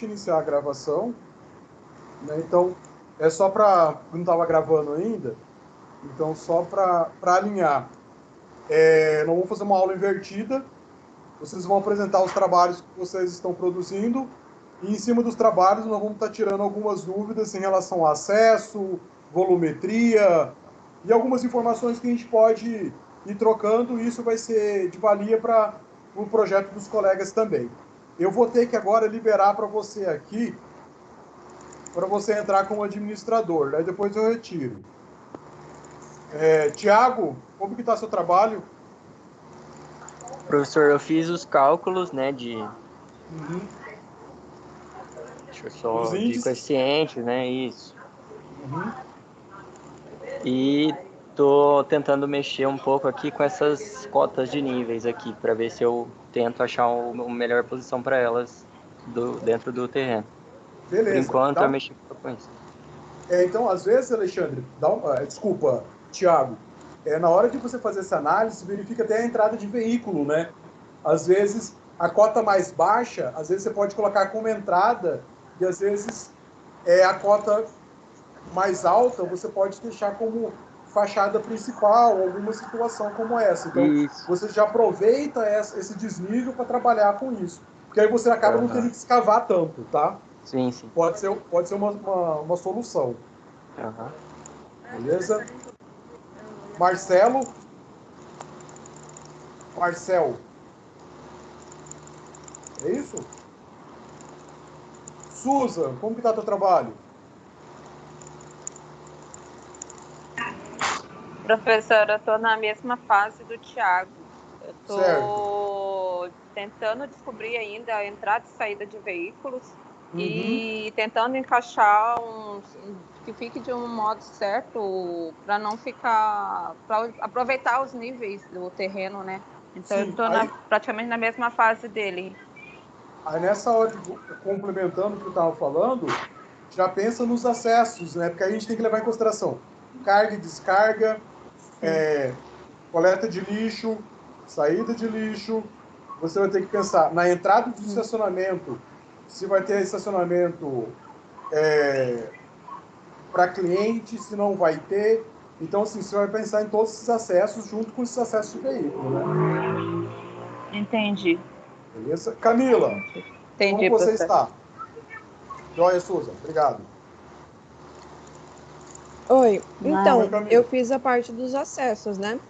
iniciar a gravação, né? Então, é só para... Não estava gravando ainda, então só para alinhar. Nós vamos fazer uma aula invertida, vocês vão apresentar os trabalhos que vocês estão produzindo, e em cima dos trabalhos nós vamos estar tirando algumas dúvidas em relação ao acesso, volumetria, e algumas informações que a gente pode ir trocando, e isso vai ser de valia para o projeto dos colegas também. Eu vou ter que agora liberar para você aqui, para você entrar como administrador, daí depois eu retiro. Tiago, como que está seu trabalho? Professor, eu fiz os cálculos, né, deixa eu Os só, de índices? coeficientes, né, isso. Uhum. E tô tentando mexer um pouco aqui com essas cotas de níveis aqui, para ver se eu tento achar uma melhor posição para elas dentro do terreno. Por Beleza. enquanto, eu mexi com isso. Então, às vezes, Alexandre, desculpa, Tiago, na hora de você fazer essa análise, verifica até a entrada de veículo, né? Às vezes, a cota mais baixa, às vezes você pode colocar como entrada, e às vezes a cota mais alta você pode deixar como fachada principal, alguma situação como essa. Então, Isso. você já aproveita esse desnível para trabalhar com isso. Porque aí você acaba não tendo que escavar tanto, tá? Sim, sim. Pode ser uma solução. Beleza? Marcelo? Marcel. É isso? Susan, como que tá teu trabalho? Professora, eu estou na mesma fase do Tiago. Eu Certo. estou tentando descobrir ainda a entrada e saída de veículos e tentando encaixar que fique de um modo certo para não ficar... para aproveitar os níveis do terreno, né? Então, Sim, eu estou praticamente na mesma fase dele. Aí nessa hora, complementando o que eu estava falando, já pensa nos acessos, né? Porque aí a gente tem que levar em consideração carga e descarga, coleta de lixo, saída de lixo. Você vai ter que pensar na entrada do estacionamento, se vai ter estacionamento para cliente, se não vai ter. Então, assim, você vai pensar em todos esses acessos junto com esses acessos de veículo, né? Entendi. Beleza? Camila, Entendi, como você professor. está? Joia, Souza. Obrigado. Oi. Então, Oi, Camila. eu fiz a parte dos acessos, né?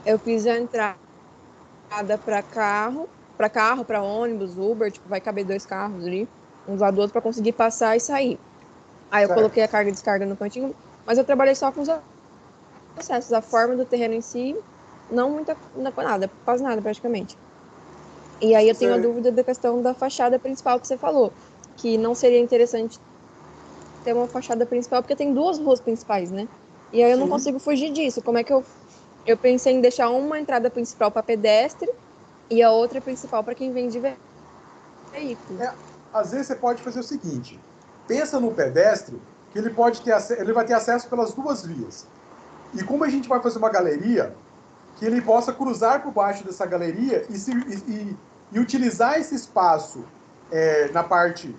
Eu fiz a entrada para carro, para ônibus, Uber, tipo, vai caber 2 carros ali, um do lado do outro, para conseguir passar e sair. Aí eu coloquei a carga e descarga no cantinho, mas eu trabalhei só com os acessos, a forma do terreno em si, não nada, quase nada praticamente. E aí eu tenho a dúvida da questão da fachada principal que você falou, que não seria interessante ter uma fachada principal, porque tem 2 ruas principais, né? E aí eu não consigo fugir disso. Como é que eu pensei em deixar uma entrada principal para pedestre e a outra principal para quem vem de veículo. Às vezes você pode fazer o seguinte: pensa no pedestre, que ele vai ter acesso pelas 2 vias. E como a gente vai fazer uma galeria, que ele possa cruzar por baixo dessa galeria e utilizar esse espaço na parte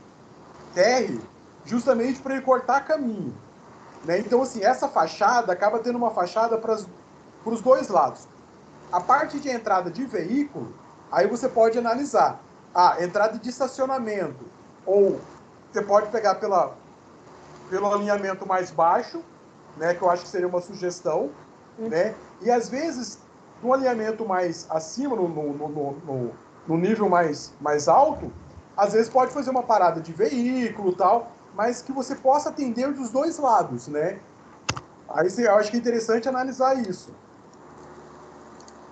térrea, justamente para ele cortar caminho. Né? Então, assim, essa fachada acaba tendo uma fachada para os 2 lados. A parte de entrada de veículo, aí você pode analisar. Entrada de estacionamento. Ou você pode pegar pelo alinhamento mais baixo, né, que eu acho que seria uma sugestão. Né? E, às vezes, no alinhamento mais acima, no nível mais alto, às vezes pode fazer uma parada de veículo e tal, mas que você possa atender dos 2 lados, né? Aí eu acho que é interessante analisar isso.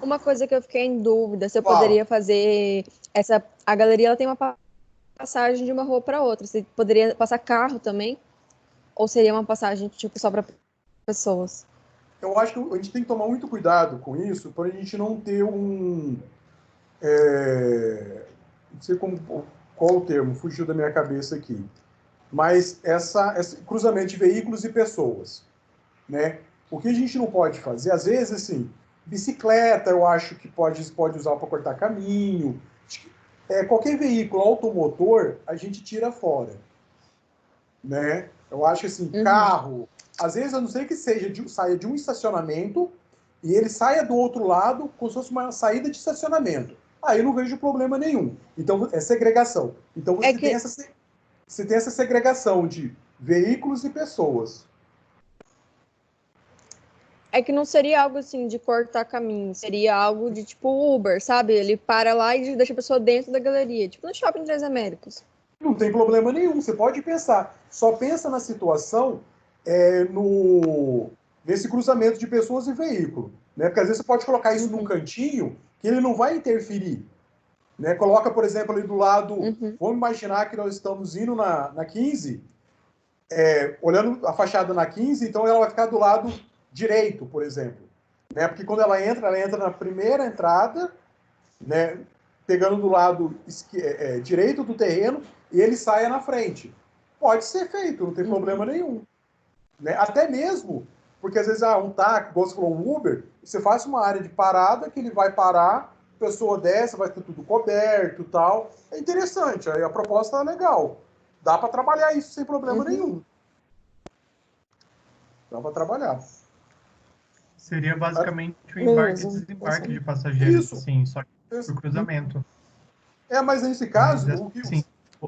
Uma coisa que eu fiquei em dúvida, se eu poderia fazer a galeria ela tem uma passagem de uma rua para outra, você poderia passar carro também? Ou seria uma passagem tipo só para pessoas? Eu acho que a gente tem que tomar muito cuidado com isso, para a gente não ter não sei qual o termo, fugiu da minha cabeça aqui. Mas esse cruzamento de veículos e pessoas, né? O que a gente não pode fazer, às vezes, assim, bicicleta eu acho que pode usar para cortar caminho. qualquer veículo automotor, a gente tira fora. Né? Eu acho assim, carro, às vezes, a não ser que saia de um estacionamento e ele saia do outro lado como se fosse uma saída de estacionamento. Aí eu não vejo problema nenhum. Então, é segregação. Então, você tem essa segregação de veículos e pessoas. É que não seria algo assim de cortar caminho, seria algo de tipo Uber, sabe? Ele para lá e deixa a pessoa dentro da galeria, tipo no Shopping Três Américas. Não tem problema nenhum, você pode pensar. Só pensa na situação nesse cruzamento de pessoas e veículo. Né? Porque às vezes você pode colocar isso num cantinho que ele não vai interferir. Né? Coloca, por exemplo, ali do lado. Vamos imaginar que nós estamos indo na 15, olhando a fachada na 15, então ela vai ficar do lado direito, por exemplo. Né? Porque quando ela entra na primeira entrada, né? Pegando do lado direito do terreno, e ele saia na frente. Pode ser feito, não tem problema nenhum. Né? Até mesmo, porque às vezes um táxi, igual você falou, um Uber, você faz uma área de parada que ele vai parar, pessoa dessa, vai ter tudo coberto e tal. É interessante, aí a proposta é legal. Dá para trabalhar isso sem problema nenhum. Dá para trabalhar. Seria basicamente o embarque e desembarque de passageiros, assim, só que por cruzamento. Mas nesse caso, mas, assim,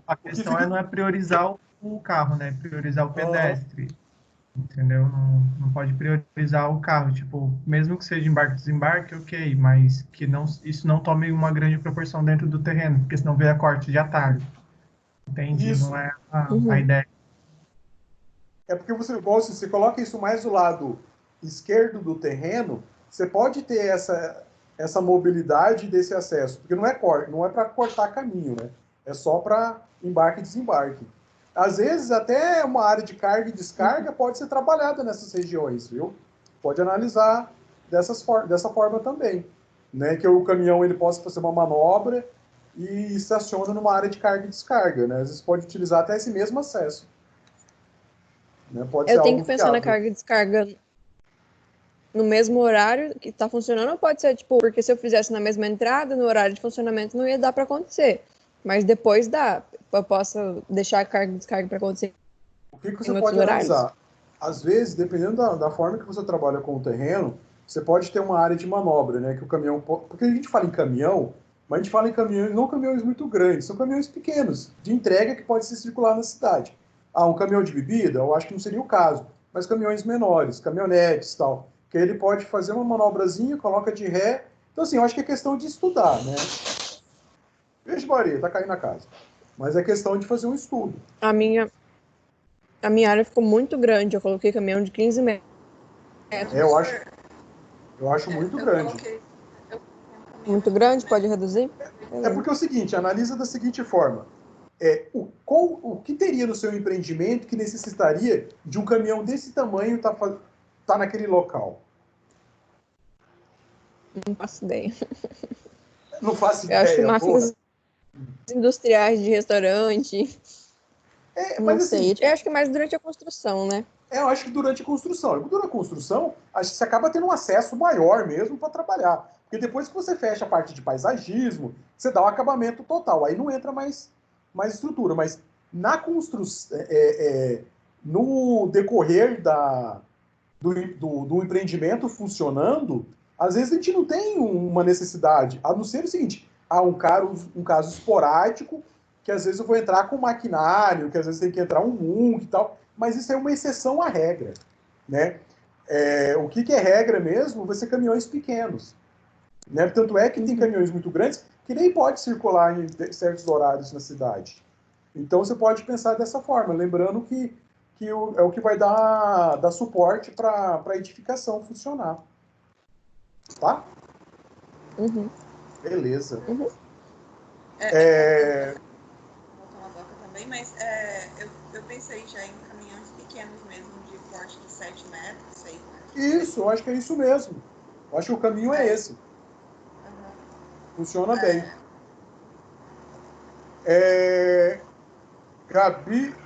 a questão não é priorizar o carro, né? Priorizar o pedestre. Entendeu? Não pode priorizar o carro. Tipo, mesmo que seja embarque e desembarque, ok, mas que isso não tome uma grande proporção dentro do terreno, porque senão vira corte de atalho. Entende? Isso. Não é a ideia. É porque você coloca isso mais do lado esquerdo do terreno, você pode ter essa mobilidade desse acesso, porque não é para cortar caminho, né? É só para embarque e desembarque. Às vezes, até uma área de carga e descarga pode ser trabalhada nessas regiões, viu? Pode analisar dessa forma também. Né? Que o caminhão ele possa fazer uma manobra e estaciona numa área de carga e descarga. Né? Às vezes pode utilizar até esse mesmo acesso. Né? Pode ser Eu tenho algo que pensar na carga e descarga no mesmo horário que está funcionando, ou pode ser, tipo, porque se eu fizesse na mesma entrada, no horário de funcionamento, não ia dar para acontecer. Mas depois dá. Eu posso deixar a carga e descarga para acontecer. O que você pode analisar? Às vezes, dependendo da forma que você trabalha com o terreno, você pode ter uma área de manobra, né? Que o caminhão. Porque a gente fala em caminhão, mas a gente fala em caminhões, não caminhões muito grandes, são caminhões pequenos, de entrega que pode se circular na cidade. Um caminhão de bebida, eu acho que não seria o caso, mas caminhões menores, caminhonetes e tal, que ele pode fazer uma manobrazinha, coloca de ré. Então, assim, eu acho que é questão de estudar, né? Veja, Maria, tá caindo a casa. Mas é questão de fazer um estudo. A minha área ficou muito grande, eu coloquei caminhão de 15 metros. Eu acho muito grande. Muito grande? Pode reduzir? É porque é o seguinte, analisa da seguinte forma. O que teria no seu empreendimento que necessitaria de um caminhão desse tamanho tá naquele local? Não faço ideia. Não faço ideia. Eu acho que máquinas industriais de restaurante. Não sei. Eu acho que mais durante a construção, né? Eu acho que durante a construção. Durante a construção, acho que você acaba tendo um acesso maior mesmo para trabalhar. Porque depois que você fecha a parte de paisagismo, você dá o acabamento total. Aí não entra mais estrutura. Mas na construção, no decorrer do empreendimento funcionando, às vezes a gente não tem uma necessidade. A não ser o seguinte, um caso esporádico, que às vezes eu vou entrar com maquinário, que às vezes tem que entrar um MUNC e tal, mas isso é uma exceção à regra. Né? O que é regra mesmo vai ser caminhões pequenos. Né? Tanto é que tem caminhões muito grandes que nem pode circular em certos horários na cidade. Então você pode pensar dessa forma, lembrando que é o que vai dar suporte para a edificação funcionar. Tá? Beleza. Voltar uma boca também, mas eu pensei já em caminhões pequenos mesmo, de porte de 7 metros, 6 metros. Isso, eu acho que é isso mesmo. Eu acho que o caminho é esse. Funciona bem.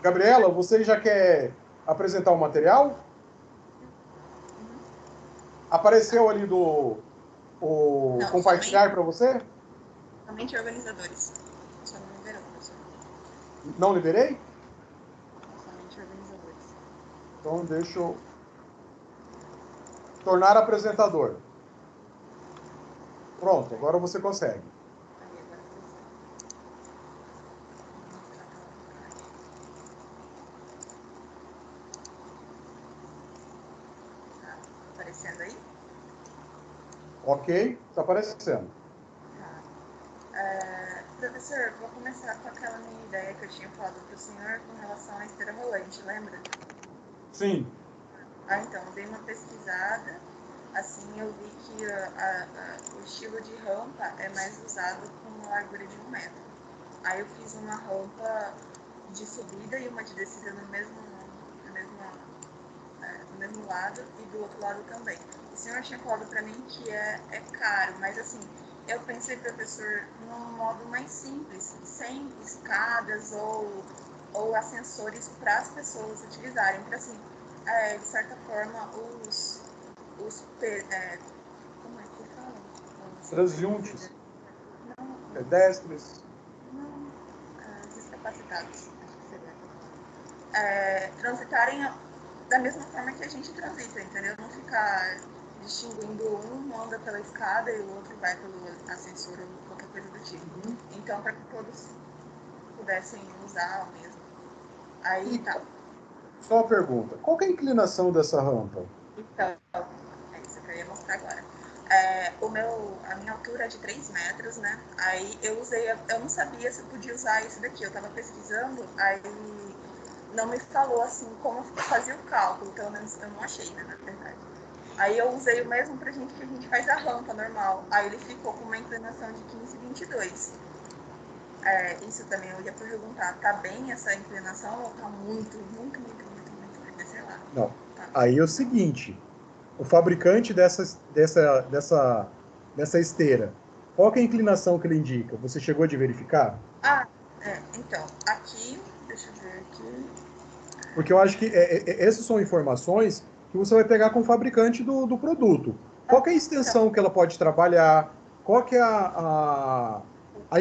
Gabriela, você já quer apresentar o material? Apareceu ali compartilhar para você? Somente organizadores. só não liberou, professor. Não liberei? Somente organizadores. Então deixa eu tornar apresentador. Pronto, agora você consegue. Aí, agora eu vou mostrar aquela parte. Tá aparecendo aí? Ok? Está aparecendo. Professor, vou começar com aquela minha ideia que eu tinha falado para o senhor com relação à esteira rolante, lembra? Sim. Então, eu dei uma pesquisada, assim, eu vi que o estilo de rampa é mais usado com uma largura de 1 metro. Aí eu fiz uma rampa de subida e uma de descida no mesmo lado e do outro lado também. O senhor tinha falado para mim que é caro, mas assim, eu pensei, professor, num modo mais simples, sem escadas ou ascensores para as pessoas utilizarem, para assim, de certa forma, como é que fala? Transeuntes. Não, Pedestres. não, discapacitados, acho que seria. Transitarem da mesma forma que a gente transita, entendeu? Não ficar distinguindo um anda pela escada e o outro vai pelo ascensor ou qualquer coisa do tipo. Então, para que todos pudessem usar o mesmo. Aí tá. Só uma pergunta. Qual que é a inclinação dessa rampa? Então, é isso que eu ia mostrar agora. A minha altura é de 3 metros, né? Aí eu não sabia se eu podia usar isso daqui. Eu tava pesquisando, aí não me falou assim como fazia o cálculo, pelo menos eu não achei, né, na verdade. Aí eu usei o mesmo pra gente que a gente faz a rampa normal. Aí ele ficou com uma inclinação de 15,22. Isso também eu ia perguntar, tá bem essa inclinação ou tá muito, sei lá. Não. Tá. Aí é o seguinte, o fabricante dessa esteira, qual que é a inclinação que ele indica? Você chegou de verificar? Então, aqui, deixa eu ver aqui. Porque eu acho que essas são informações que você vai pegar com o fabricante do produto. Qual que é a extensão que ela pode trabalhar? Qual que é a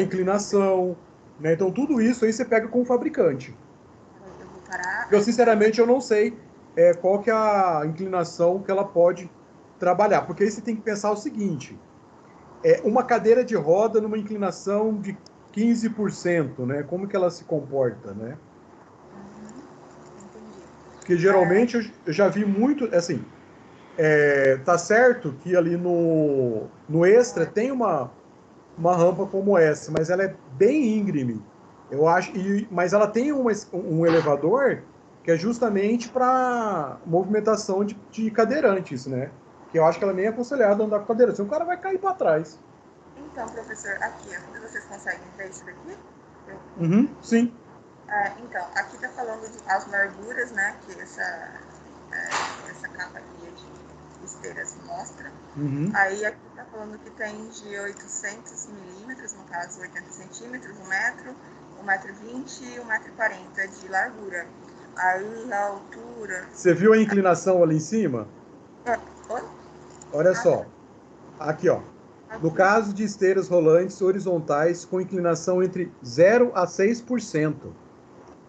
inclinação? Né? Então, tudo isso aí você pega com o fabricante. Eu vou parar. Eu, sinceramente, eu não sei qual que é a inclinação que ela pode trabalhar. Porque aí você tem que pensar o seguinte. Uma cadeira de roda numa inclinação de 15%, né? Como que ela se comporta, né? Entendi. Porque geralmente eu já vi muito, assim, tá certo que ali no Extra tem uma rampa como essa, mas ela é bem íngreme, eu acho, mas ela tem um elevador que é justamente para movimentação de cadeirantes, né? Que eu acho que ela nem é aconselhada a andar com cadeirante, senão o cara vai cair para trás. Então, professor, aqui, vocês conseguem ver isso daqui? Uhum, sim. Então, aqui está falando as larguras, né, que essa capa aqui de esteiras mostra. Uhum. Aí aqui está falando que tem de 800 milímetros, no caso 80 centímetros, 1 metro, 1,20 m e 1,40 m de largura. Aí a altura... Você viu a inclinação ali em cima? Oi? Olha só. Aqui, ó. No Aqui. caso de esteiras rolantes horizontais com inclinação entre 0 a 6%.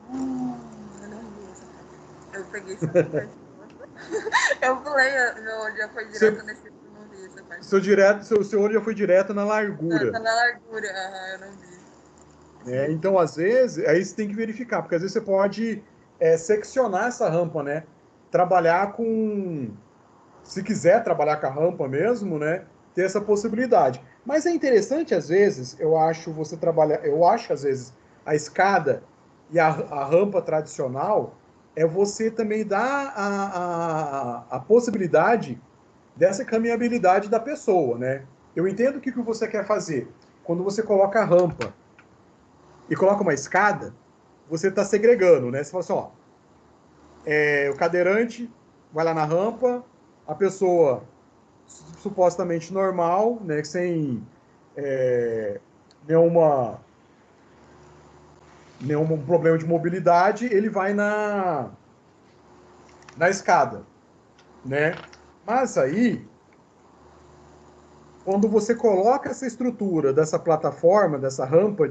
Eu não vi essa parte. Eu peguei essa parte. Eu pulei, meu olho já foi direto nesse, eu não vi essa parte. Seu olho já foi direto na largura. Tá na largura, eu não vi. Então, às vezes, aí você tem que verificar, porque às vezes você pode seccionar essa rampa, né? Trabalhar com. Se quiser trabalhar com a rampa mesmo, né? Ter essa possibilidade. Mas é interessante, às vezes, eu acho você trabalhar. Eu acho, às vezes, a escada e a rampa tradicional é você também dar a possibilidade dessa caminhabilidade da pessoa, né? Eu entendo o que você quer fazer. Quando você coloca a rampa e coloca uma escada, você está segregando, né? Você fala assim, ó, o cadeirante vai lá na rampa, a pessoa supostamente normal, né, sem nenhum problema de mobilidade, ele vai na escada, né? Mas aí, quando você coloca essa estrutura dessa plataforma, dessa rampa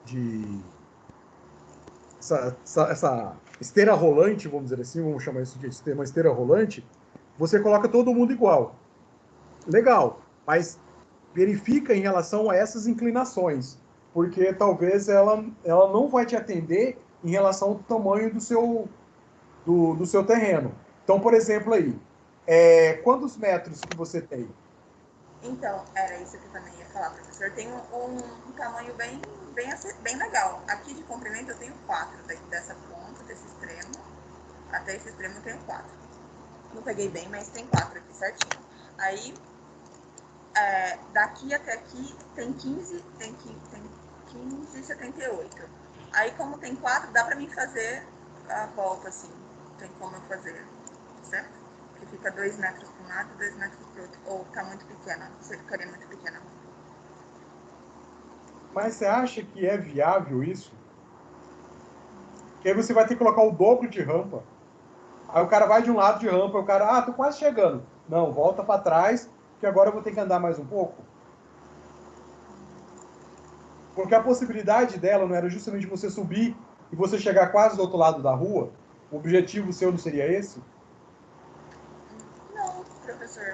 de essa esteira rolante, vamos dizer assim, vamos chamar isso de uma esteira rolante, você coloca todo mundo igual. Legal, mas verifica em relação a essas inclinações, porque talvez ela não vai te atender em relação ao tamanho do seu terreno. Então, por exemplo, aí, quantos metros que você tem? Então, era isso que eu também ia falar, professor. Tem um tamanho bem legal. Aqui de comprimento eu tenho 4, dessa ponta, desse extremo, até esse extremo eu tenho 4. Não peguei bem, mas tem 4 aqui certinho. Aí, daqui até aqui tem 15,78. Aí, como tem 4, dá pra mim fazer a volta, assim. Tem como eu fazer, certo? Que fica 2 metros para um lado e 2 metros para o outro. Ou tá muito pequena, você ficaria muito pequena. Mas você acha que é viável isso? Porque aí você vai ter que colocar o dobro de rampa. Aí o cara vai de um lado de rampa, o cara, tô quase chegando. Não, volta para trás, que agora eu vou ter que andar mais um pouco. Porque a possibilidade dela não era justamente você subir e você chegar quase do outro lado da rua? O objetivo seu não seria esse? Não, professor.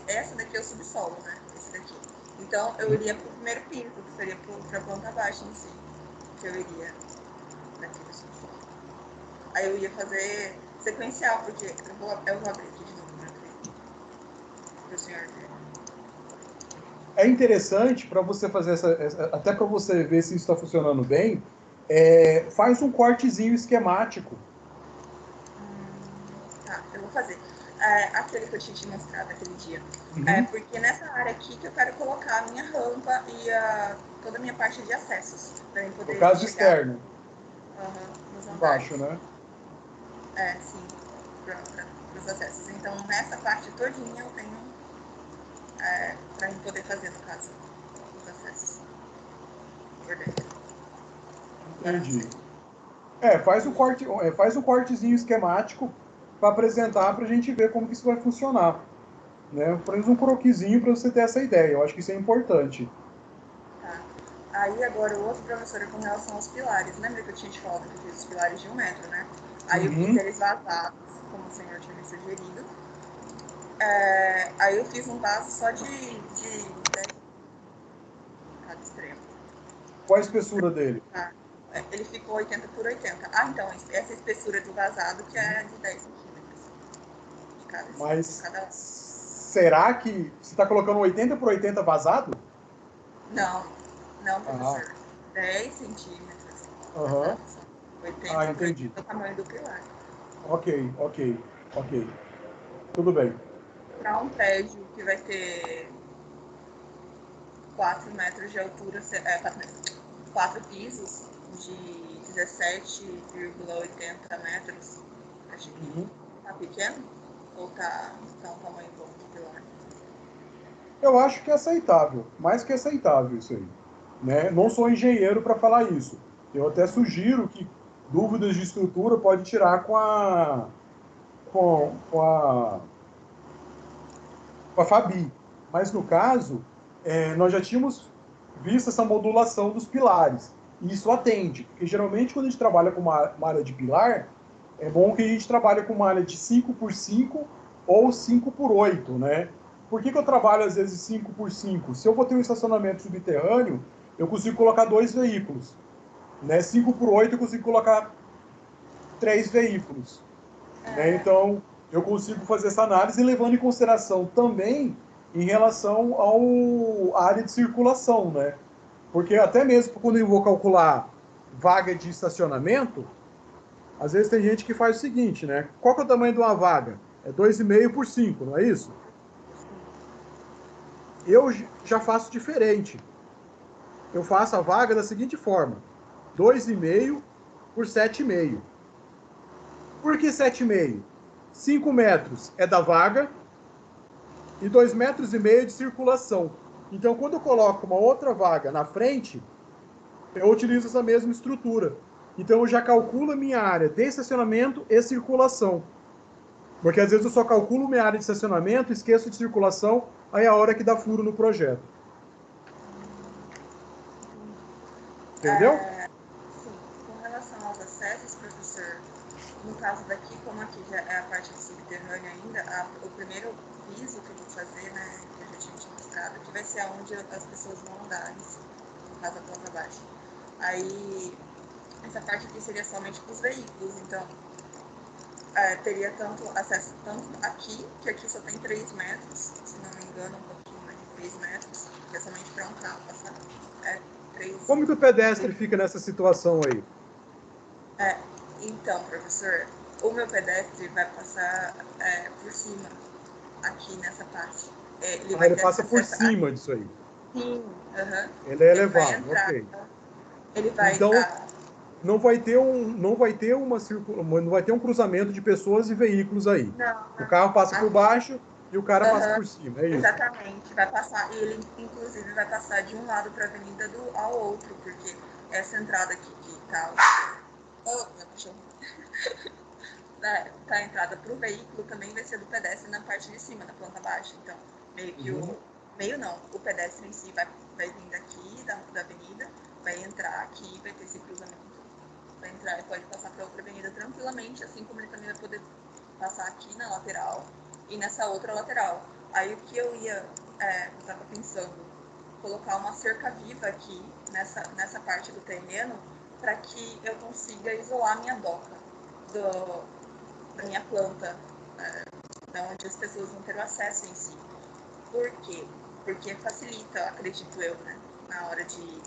Essa daqui é o subsolo, né? Esse daqui. Então, eu iria pro primeiro piso, que seria pra planta baixa em si. Que eu iria daqui do subsolo. Aí eu ia fazer sequencial, porque eu vou abrir aqui de novo, né? Pro senhor ver. É interessante para você fazer até para você ver se isso está funcionando bem, faz um cortezinho esquemático. Tá, eu vou fazer. Aquele que eu tinha te mostrado aquele dia. Uhum. Porque nessa área aqui que eu quero colocar a minha rampa e toda a minha parte de acessos. Para eu poder No caso chegar externo. nos Embaixo, andares. né? Sim. Para os acessos. Então, nessa parte todinha eu tenho para eu poder fazer, no caso, os acessos. Por dentro. Entendi. Faz um cortezinho esquemático para apresentar para a gente ver como que isso vai funcionar. Né? Pelo menos um croquisinho para você ter essa ideia. Eu acho que isso é importante. Tá. Aí agora o outro, professor, é com relação aos pilares. Lembra que eu tinha te falado que eu fiz os pilares de 1 metro, né? Aí eu fiz eles vazados, como o senhor tinha me sugerido. Aí eu fiz um vaso só de 10 cada extremo. Qual a espessura dele? Ele ficou 80 por 80. Então, essa espessura do vazado que é de 10 centímetros. De cada, Mas cada um. será que você está colocando 80 por 80 vazado? Não, professor. 10 centímetros. Aham. 80 por entendi. 80 é o tamanho do pilar. Ok. Tudo bem. Para um prédio que vai ter 4 metros de altura, 4 pisos de 17,80 metros, acho que tá pequeno? Ou tá um tamanho bom de pilar? Eu acho que é aceitável, mais que aceitável isso aí. Né? Não sou engenheiro para falar isso. Eu até sugiro que dúvidas de estrutura pode tirar com a Fabi. Mas no caso, nós já tínhamos visto essa modulação dos pilares. E isso atende, porque geralmente quando a gente trabalha com uma malha de pilar, é bom que a gente trabalhe com malha de 5 por 5 ou 5 por 8, né? Por que eu trabalho às vezes 5 por 5? Se eu vou ter um estacionamento subterrâneo, eu consigo colocar 2 veículos. Né? 5 por 8 eu consigo colocar 3 veículos. Né? Então, eu consigo fazer essa análise levando em consideração também em relação à área de circulação, né? Porque até mesmo quando eu vou calcular vaga de estacionamento, às vezes tem gente que faz o seguinte, né? Qual que é o tamanho de uma vaga? É 2,5 por 5, não é isso? Eu já faço diferente. Eu faço a vaga da seguinte forma: 2,5 por 7,5. Por que 7,5? 5 metros é da vaga e 2,5 metros de circulação. Então, quando eu coloco uma outra vaga na frente, eu utilizo essa mesma estrutura. Então, eu já calculo a minha área de estacionamento e circulação. Porque às vezes eu só calculo minha área de estacionamento, esqueço de circulação, aí é a hora que dá furo no projeto. Entendeu? Sim, com relação aos acessos, professor, no caso daqui, como aqui já é a parte subterrânea ainda, o primeiro piso que eu vou fazer, né, que eu já tinha te mostrado, que vai ser onde as pessoas vão andar, no caso a planta baixa. Aí, essa parte aqui seria somente para os veículos, então teria acesso tanto aqui, que aqui só tem 3 metros, se não me engano, um pouquinho mais de 3 metros, que é somente para um carro passar. Como que o pedestre fica nessa situação aí? Então, professor, o meu pedestre vai passar por cima, aqui nessa parte. Ele passa por cima disso aí. Sim, Ele é elevado, ok. Ele vai então, não vai ter um cruzamento de pessoas e veículos aí. Não. O carro passa por baixo e o cara passa por cima, é isso? Exatamente, vai passar, e ele inclusive vai passar de um lado para a avenida ao outro, porque essa entrada aqui que tá meu cachorro. A entrada para o veículo também vai ser do pedestre na parte de cima, na planta baixa. Então, meio que o pedestre em si vai vir daqui da avenida, vai entrar aqui, vai ter esse cruzamento. Vai entrar e pode passar para outra avenida tranquilamente, assim como ele também vai poder passar aqui na lateral e nessa outra lateral. Aí o que eu estava pensando, colocar uma cerca viva aqui nessa parte do terreno, para que eu consiga isolar a minha doca da minha planta, onde as pessoas vão ter o acesso em si. Por quê? Porque facilita, acredito eu, né, na hora de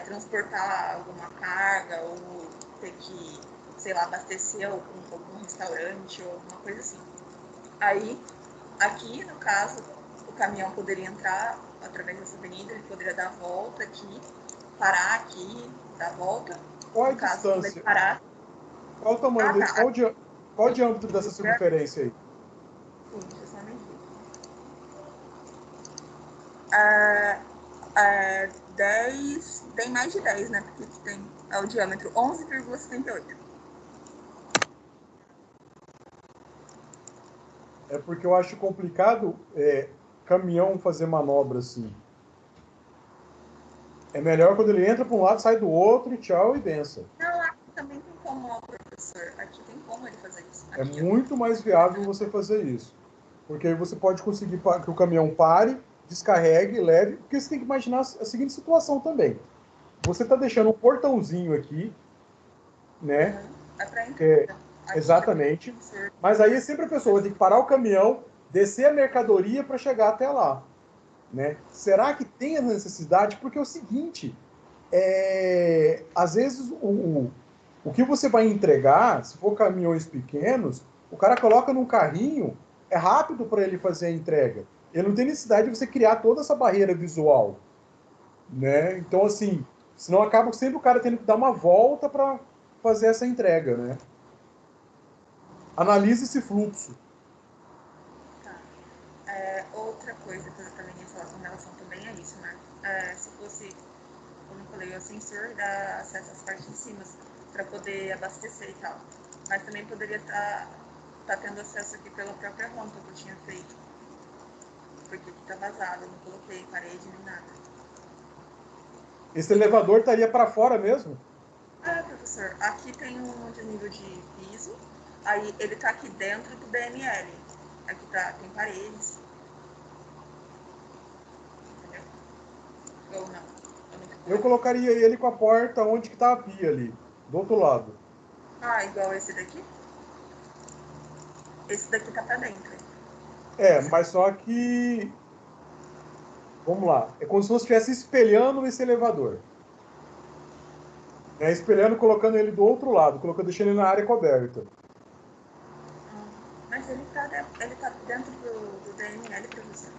transportar alguma carga ou ter que, sei lá, abastecer algum restaurante ou alguma coisa assim. Aí, aqui, no caso, o caminhão poderia entrar através dessa avenida, ele poderia dar a volta aqui, parar aqui, dar a volta. Qual a no caso, distância? quando ele parar, qual o tamanho dele? Qual o diâmetro dessa circunferência aí? Sim, deixa eu só medir. 10, tem mais de 10, né? Porque tem o diâmetro 11,78. É porque eu acho complicado caminhão fazer manobra assim. É melhor quando ele entra para um lado, sai do outro, e tchau e benção. Não, aqui também tem como, professor. Aqui tem como ele fazer isso. É muito mais viável você fazer isso. Porque aí você pode conseguir que o caminhão pare, descarregue, leve. Porque você tem que imaginar a seguinte situação também. Você está deixando um portãozinho aqui, né? É para entrar. Exatamente. Mas aí sempre a pessoa vai ter que parar o caminhão, descer a mercadoria para chegar até lá. Né? Será que tem a necessidade? Porque é o seguinte, às vezes o que você vai entregar, se for caminhões pequenos, o cara coloca num carrinho, é rápido para ele fazer a entrega. Ele não tem necessidade de você criar toda essa barreira visual. Né? Então, assim, senão acaba sempre o cara tendo que dar uma volta para fazer essa entrega. Né? Analise esse fluxo. Outra coisa que eu também ia falar com relação também a isso, né? Se fosse, como eu falei, o ascensor dá acesso às partes de cima para poder abastecer e tal. Mas também poderia estar tendo acesso aqui pela própria rampa que eu tinha feito. Porque aqui tá vazado, eu não coloquei parede nem nada. Esse elevador estaria para fora mesmo? Professor, aqui tem um desnível de piso, aí ele tá aqui dentro do BML. Aqui tem paredes. Entendeu? Ou não? Eu colocaria ele com a porta onde que tá a pia ali, do outro lado. Igual esse daqui? Esse daqui tá pra dentro. Mas só que... Vamos lá. É como se você estivesse espelhando esse elevador. Espelhando, colocando ele do outro lado, deixando ele na área coberta. Mas ele tá dentro do DML, professor.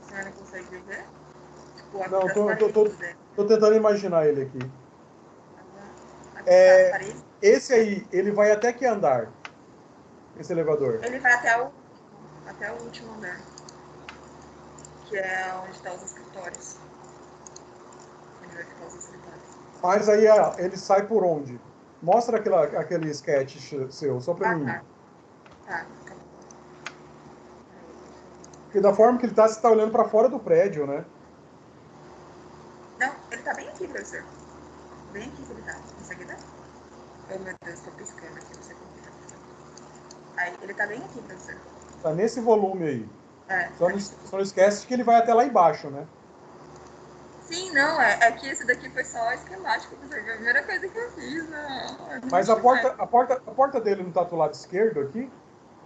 A senhora consegue ver? Tipo, aqui Não, das paredes do DML. tô tentando imaginar ele aqui. Aqui tá as paredes. Esse aí, ele vai até que andar? Esse elevador? Ele vai até o último andar. Que é onde estão os escritórios. Onde vai ficar os escritórios. Mas aí ele sai por onde? Mostra aquele sketch seu, só pra mim. Tá. Porque da forma que ele tá, você tá olhando pra fora do prédio, né? Não, ele tá bem aqui, professor. Bem aqui que ele tá. Consegue dar? Oh, meu Deus, tô piscando aqui, não sei como que tá piscando. Aí, ele tá bem aqui, professor. Tá nesse volume aí. É. Só não esquece que ele vai até lá embaixo, né? Sim, não, é que esse daqui foi só esquemático, professor. Foi a primeira coisa que eu fiz, não. Mas a porta dele não tá do lado esquerdo aqui?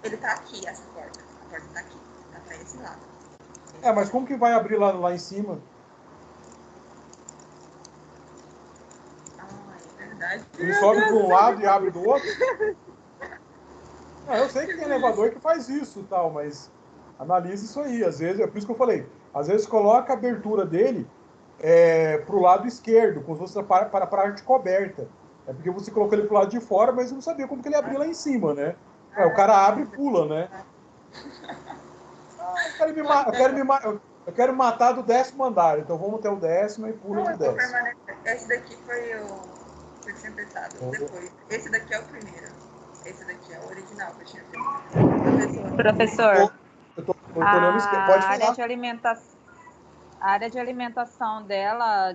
Ele tá aqui, essa porta. A porta tá aqui. Tá pra esse lado. Mas como que vai abrir lá em cima? É verdade. Ele sobe para um lado e abre do outro? Não, eu sei que tem elevador que faz isso e tal, mas analise isso aí. Às vezes, é por isso que eu falei, às vezes coloca a abertura dele para o lado esquerdo, como se fosse para a parte coberta. É porque você colocou ele para o lado de fora, mas eu não sabia como que ele abria lá em cima, né? O cara abre e pula, né? Eu quero matar do 10º andar, então vamos até o 10º e pula do 10º. Esse daqui foi o que eu tinha pensado depois. Esse daqui é o primeiro. Esse daqui é o original que eu tinha feito. Professor, eu tô olhando, pode falar. A área de alimentação dela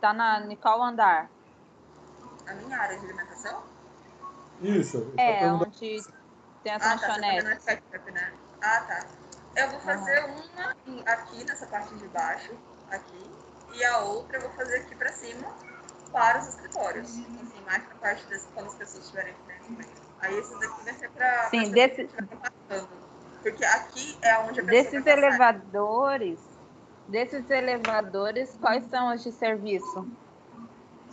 tá em qual andar? A minha área de alimentação? Isso. Onde tem as lanchonetes. Né? Ah, tá. Eu vou fazer uma aqui nessa parte de baixo, aqui, e a outra eu vou fazer aqui pra cima, para os escritórios. Assim, mais pra parte quando as pessoas estiverem aqui. Aí esse daqui vai ser pra Sim, passando. Porque aqui é onde a pessoa desses elevadores, quais são os de serviço?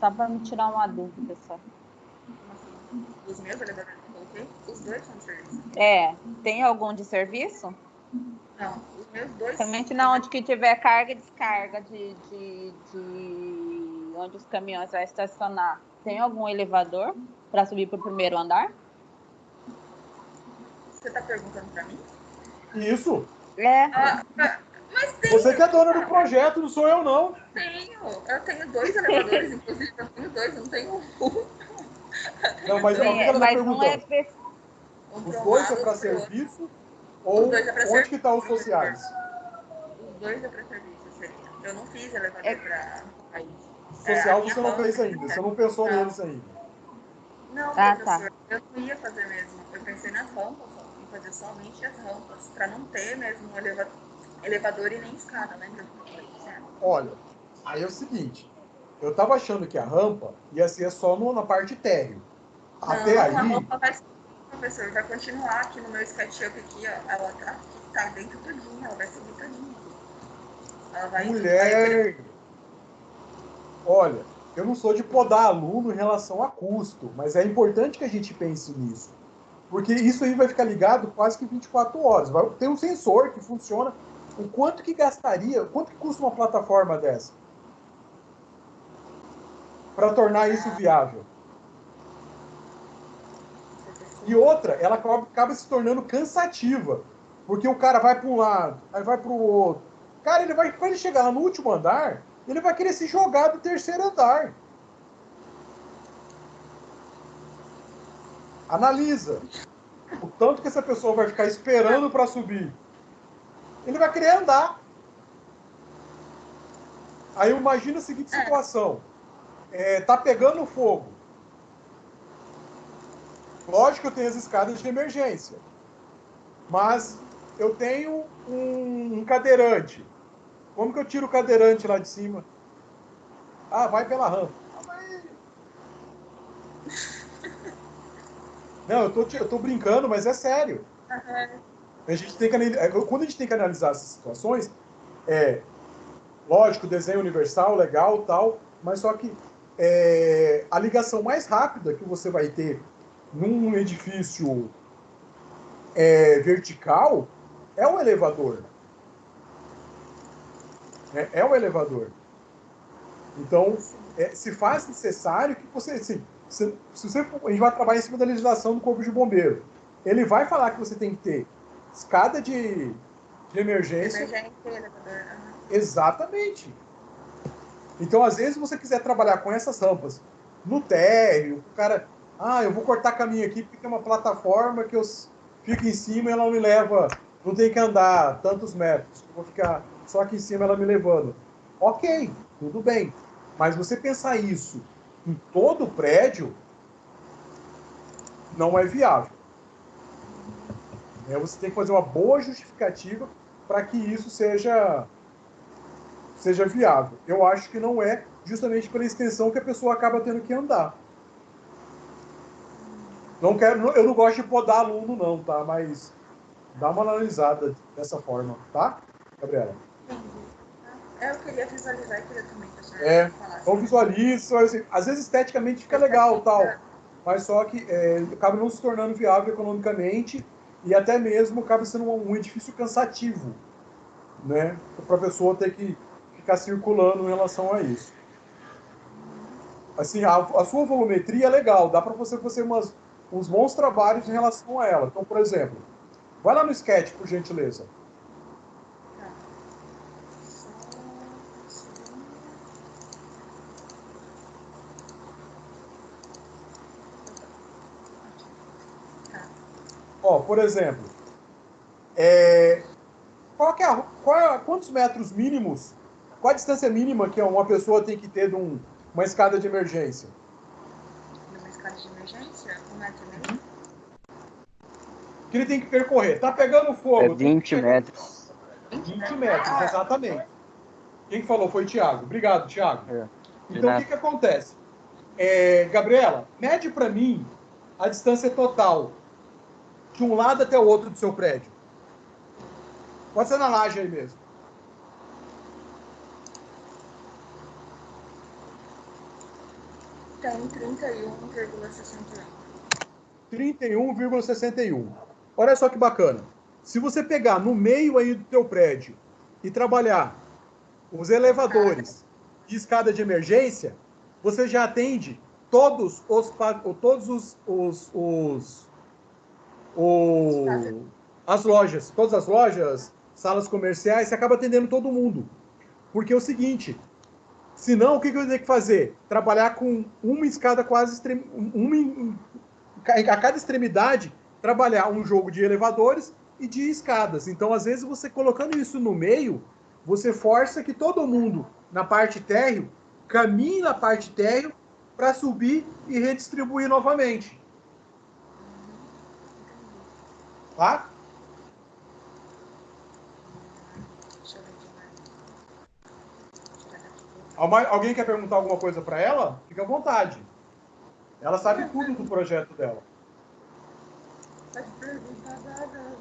Só para me tirar uma dúvida só. Os meus elevadores que eu coloquei, os dois são de serviço. Tem algum de serviço? Não, os meus dois. Somente na onde que tiver carga e descarga de onde os caminhões vão estacionar. Tem algum elevador para subir para o primeiro andar? Você está perguntando para mim? Isso. Mas tem. Você que é dona do projeto, não sou eu, não. Eu tenho 2 elevadores, inclusive eu tenho 2, eu não tenho um. Não, mas o que ela está perguntando? Os dois é para serviço ou onde que estão os sociais? Os dois é para serviço, seria. Eu não fiz elevador para país. Social você não fez ainda, você não pensou neles ainda. Não, professor, eu não ia fazer mesmo. Eu pensei nas rampas, em fazer somente as rampas, para não ter mesmo um elevador e nem escada, lembra? Olha, aí é o seguinte, eu estava achando que a rampa ia ser só na parte térreo. Até aí... A rampa vai, professor, vai continuar aqui no meu SketchUp aqui, ó. Ela tá dentro tudinho, ela vai subir tudinho. Ela vai... Mulher! Olha, eu não sou de podar aluno em relação a custo, mas é importante que a gente pense nisso. Porque isso aí vai ficar ligado quase que 24 horas. Vai ter um sensor que funciona. O quanto que gastaria, quanto que custa uma plataforma dessa? Para tornar isso viável. E outra, ela acaba se tornando cansativa. Porque o cara vai para um lado, aí vai para o outro. Cara, quando ele chegar lá no último andar, ele vai querer se jogar do 3º andar. Analisa o tanto que essa pessoa vai ficar esperando para subir. Ele vai querer andar. Aí imagina a seguinte situação. Tá pegando fogo. Lógico que eu tenho as escadas de emergência. Mas eu tenho um cadeirante. Como que eu tiro o cadeirante lá de cima? Vai pela rampa. Não, eu tô brincando, mas é sério. A gente tem que, quando a gente tem que analisar essas situações, lógico, desenho universal, legal, tal, mas só que a ligação mais rápida que você vai ter num edifício vertical é o elevador. É o elevador. Então, se faz necessário que você... Assim, a gente vai trabalhar em cima da legislação do Corpo de Bombeiro. Ele vai falar que você tem que ter escada de emergência. Exatamente. Então, às vezes, você quiser trabalhar com essas rampas no térreo, o cara... eu vou cortar caminho aqui porque tem uma plataforma que eu fico em cima e ela me leva... Não tem que andar tantos metros. Eu vou ficar só aqui em cima ela me levando. ok, tudo bem. Mas você pensar isso em todo o prédio não é viável. Você tem que fazer uma boa justificativa para que isso seja viável. Eu acho que não é justamente pela extensão que a pessoa acaba tendo que andar. Eu não gosto de podar aluno, não, tá? Mas dá uma analisada dessa forma, tá, Gabriela? Eu queria visualizar e queria também que a senhora falasse. Então visualiza, assim, às vezes esteticamente fica legal, tal, mas só que acaba não se tornando viável economicamente e até mesmo acaba sendo um edifício cansativo, né? Para a pessoa ter que ficar circulando em relação a isso. Assim, a sua volumetria é legal, dá para você fazer uns bons trabalhos em relação a ela. Então, por exemplo, vai lá no Sketch, por gentileza. Ó, por exemplo, quantos metros mínimos, qual a distância mínima que uma pessoa tem que ter de uma escada de emergência? Uma escada de emergência? 1,5 metro? Que ele tem que percorrer. Tá pegando fogo. É 20 metros. 20 metros, exatamente. Quem falou foi o Thiago. Obrigado, Thiago. Então, o que acontece? Gabriela, mede para mim a distância total de um lado até o outro do seu prédio. Pode ser na laje aí mesmo. Tem 31,61. 31,61. Olha só que bacana. Se você pegar no meio aí do teu prédio e trabalhar os elevadores e escada de emergência, você já atende as lojas, todas as lojas, salas comerciais, você acaba atendendo todo mundo. Porque é o seguinte, senão o que eu tenho que fazer? Trabalhar com uma escada quase a cada extremidade, trabalhar um jogo de elevadores e de escadas. Então, às vezes, você colocando isso no meio, você força que todo mundo na parte térreo caminhe na parte térreo para subir e redistribuir novamente. Tá? Alguém quer perguntar alguma coisa para ela? Fica à vontade. Ela sabe tudo do projeto dela. Pode perguntar nada.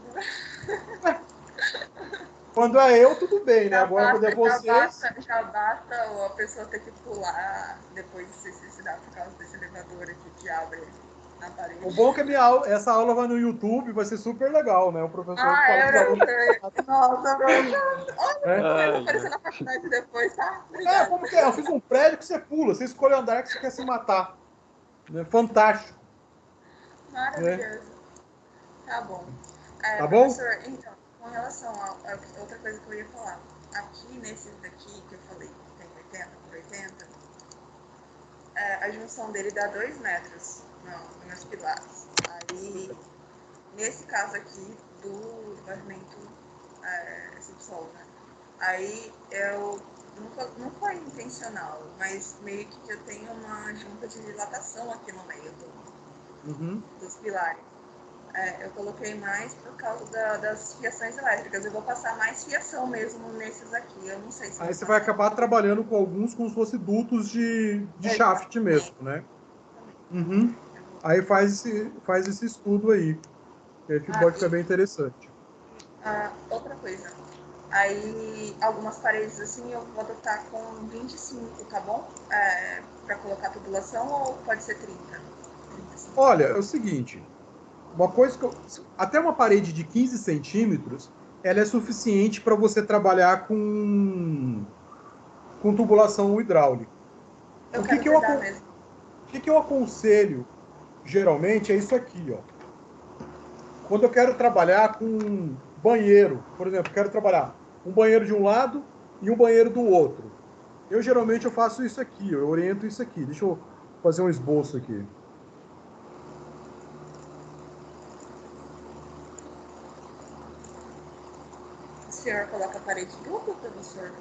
Quando é eu, tudo bem, né? Agora quando é vocês... Já basta a pessoa ter que pular depois de se suicidar por causa desse elevador aqui que abre na parede. O bom é que essa aula vai no YouTube, vai ser super legal, né? O professor fala que alunos... Nossa, olha, apareceu na faculdade depois, tá? Obrigada. Como que é? Eu fiz um prédio que você pula, você escolhe o andar que você quer se matar. Fantástico. Maravilhoso. Tá bom. Tá professor, bom? então, com relação a outra coisa que eu ia falar. Aqui, nesses daqui, que eu falei que tem 80 por 80, a junção dele dá 2 metros nos pilares. Aí, nesse caso aqui, do pavimento subsolo, né? Aí, não foi intencional, mas meio que eu tenho uma junta de dilatação aqui no meio dos pilares. Eu coloquei mais por causa das fiações elétricas. Eu vou passar mais fiação mesmo nesses aqui. Eu não sei se... Aí você vai acabar trabalhando com alguns como se fosse dutos de shaft mesmo, né? Uhum. Aí faz esse estudo aí. Que pode ser bem interessante. Outra coisa. Aí, algumas paredes assim, eu vou adotar com 25, tá bom? Para colocar tubulação ou pode ser 30? 35. Olha, é o seguinte... Uma coisa até uma parede de 15 centímetros, ela é suficiente para você trabalhar com tubulação hidráulica. O que eu aconselho, geralmente, é isso aqui, ó. Quando eu quero trabalhar com banheiro, por exemplo, quero trabalhar um banheiro de um lado e um banheiro do outro. Geralmente eu faço isso aqui, eu oriento isso aqui. Deixa eu fazer um esboço aqui. O senhor coloca a parede dupla, professor?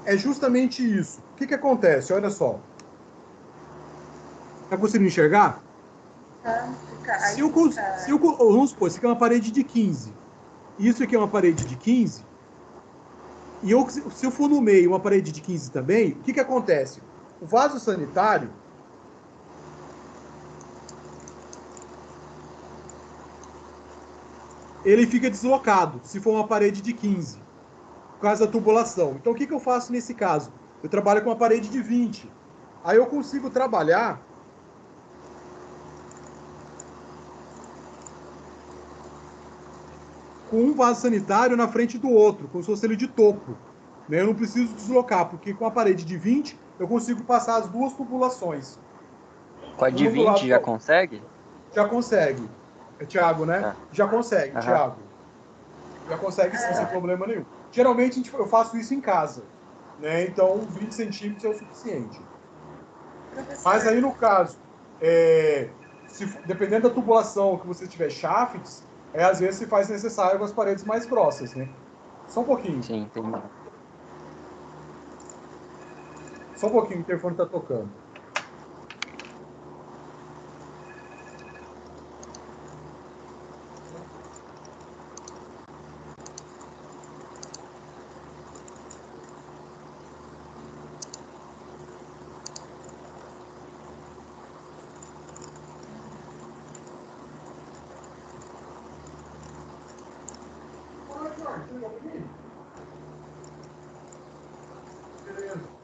É justamente isso. O que acontece? Olha só. Está conseguindo enxergar? Vamos supor, isso aqui é uma parede de 15. Isso aqui é uma parede de 15. E se eu for no meio uma parede de 15 também, o que acontece? O vaso sanitário, ele fica deslocado, se for uma parede de 15, por causa da tubulação. Então, o que eu faço nesse caso? Eu trabalho com uma parede de 20. Aí eu consigo trabalhar com um vaso sanitário na frente do outro, como se fosse ele de topo. Né? Eu não preciso deslocar, porque com a parede de 20, eu consigo passar as duas tubulações. Com a de 20 já consegue? Já consegue. É Thiago, né? Tá. Já consegue, Thiago. Já consegue sem problema nenhum. Geralmente eu faço isso em casa. Né? Então, 20 centímetros é o suficiente. Mas aí, no caso, dependendo da tubulação que você tiver shafts, às vezes se faz necessário com as paredes mais grossas, né? Só um pouquinho. Sim, entendi. Só um pouquinho, o interfone tá tocando.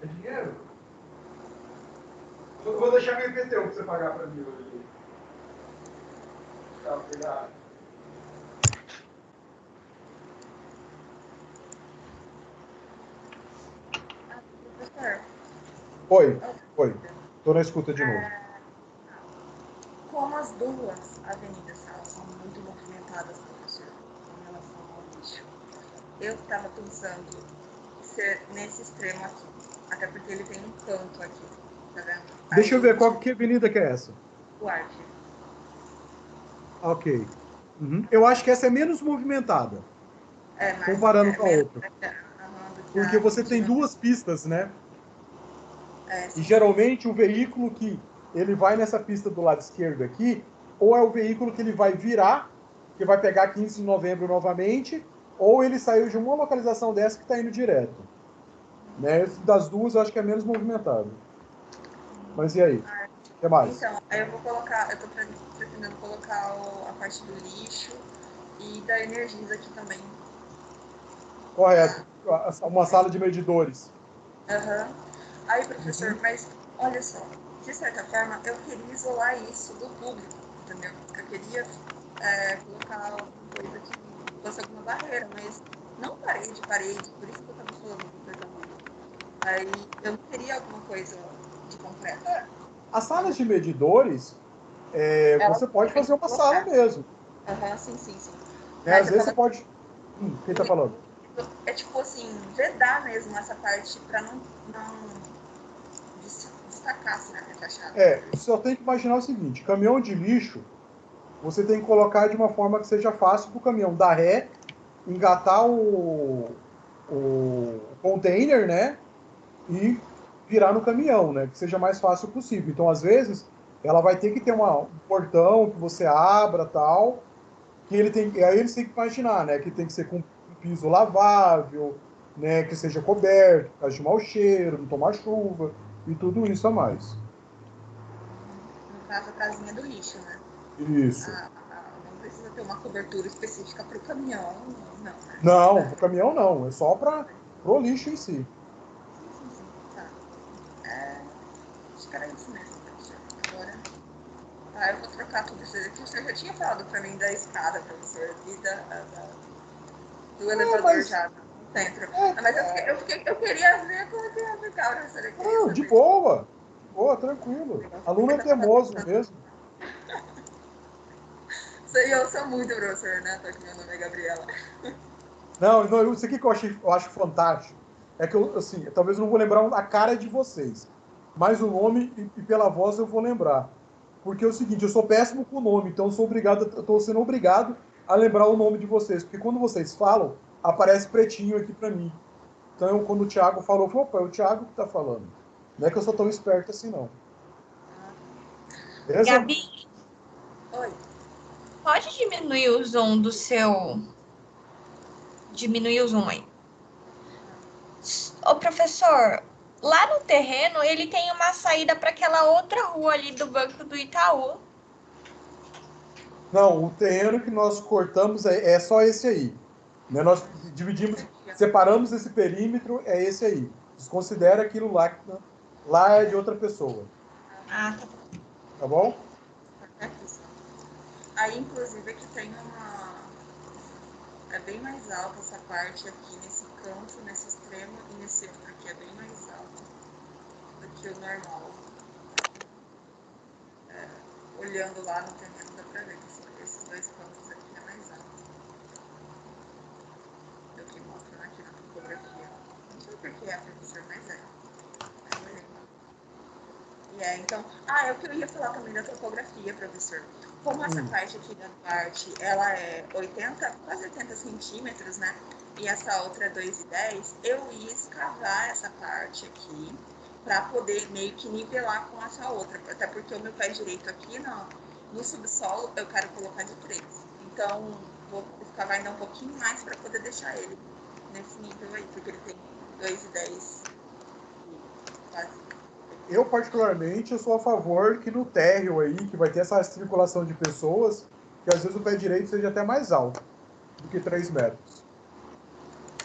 É dinheiro? Eu vou deixar meu IPTU pra você pagar pra mim hoje. Tá, obrigado. Oi. Tô na escuta de novo. Como as duas avenidas são muito movimentadas, professor, em relação ao lixo, eu estava pensando ser nesse extremo aqui, até porque ele tem um canto aqui, tá vendo? Deixa eu ver que avenida que é essa. Duarte. Ok. Uhum. Eu acho que essa é menos movimentada. Comparando com a outra. Porque você tem duas pistas, né? E geralmente o veículo que ele vai nessa pista do lado esquerdo aqui, ou é o veículo que ele vai virar, que vai pegar 15 de novembro novamente, ou ele saiu de uma localização dessa que está indo direto. Né? Das duas, eu acho que é menos movimentado. Mas e aí? O que mais? Então, eu estou pretendendo colocar a parte do lixo e da Energisa aqui também. Correto. Uma sala de medidores. Aí, professor, mas olha só, de certa forma, eu queria isolar isso do público, entendeu? Eu queria colocar alguma coisa que fosse alguma barreira, mas não parede, por isso que eu estava falando do pedaço. Aí eu não queria alguma coisa de concreto. As salas de medidores, você pode fazer uma sala mesmo. Sim. Às vezes você pode... quem está falando? É tipo assim, vedar mesmo essa parte para não destacar assim na fachada. Só tem que imaginar o seguinte, caminhão de lixo, você tem que colocar de uma forma que seja fácil para o caminhão dar ré, engatar o container, né? E virar no caminhão, né? Que seja mais fácil possível. Então, às vezes, ela vai ter que ter um portão que você abra, tal, que aí eles têm que imaginar, né? Que tem que ser com piso lavável, né? Que seja coberto, por causa de mau cheiro, não tomar chuva e tudo isso a mais. No caso, a casinha do lixo, né? Isso. Não precisa ter uma cobertura específica para o caminhão, não, né? Não, o caminhão não, é só para o lixo em si. Sim, tá. Acho que era isso mesmo, professor. Agora, eu vou trocar tudo isso aqui. Você já tinha falado para mim da escada, professor, e do elevador já no centro. Mas eu queria ver como que ia ficar, professor. Não, de boa, tranquilo. Aluno é teimoso mesmo. Eu sou muito professor, né? Tô aqui, meu nome é Gabriela. Não, isso aqui que eu acho fantástico é que eu, assim, talvez eu não vou lembrar a cara de vocês, mas o nome e pela voz eu vou lembrar. Porque é o seguinte, eu sou péssimo com o nome, então eu estou sendo obrigado a lembrar o nome de vocês, porque quando vocês falam, aparece pretinho aqui para mim. Então, quando o Thiago falou, eu falei, opa, é o Thiago que está falando. Não é que eu sou tão esperto assim, não. Beleza? Gabi, Oi. pode diminuir o zoom do seu... Diminuir o zoom aí. Ô, professor, lá no terreno, ele tem uma saída para aquela outra rua ali do Banco do Itaú. Não, o terreno que nós cortamos é só esse aí. Né? Nós dividimos, separamos esse perímetro, é esse aí. Desconsidera aquilo lá, que lá é de outra pessoa. Ah, tá bom. Tá bom? Aí, inclusive, aqui tem uma... É bem mais alta essa parte aqui, nesse canto, nesse extremo, e nesse outro aqui é bem mais alto do que o normal. Olhando lá no terreno, dá pra ver que esses dois cantos aqui é mais alto do que mostra aqui na topografia. Não sei por que é, professor, mas é. Então... é o que eu ia falar também da topografia, professor. Como essa parte aqui da parte, ela é 80, quase 80 centímetros, né? E essa outra é 2,10, eu ia escavar essa parte aqui para poder meio que nivelar com essa outra. Até porque o meu pé direito aqui no subsolo eu quero colocar de 3. Então, vou escavar ainda um pouquinho mais para poder deixar ele nesse nível aí, porque ele tem 2,10 quase. Eu, particularmente, eu sou a favor que no térreo aí, que vai ter essa circulação de pessoas, que às vezes o pé direito seja até mais alto do que 3 metros.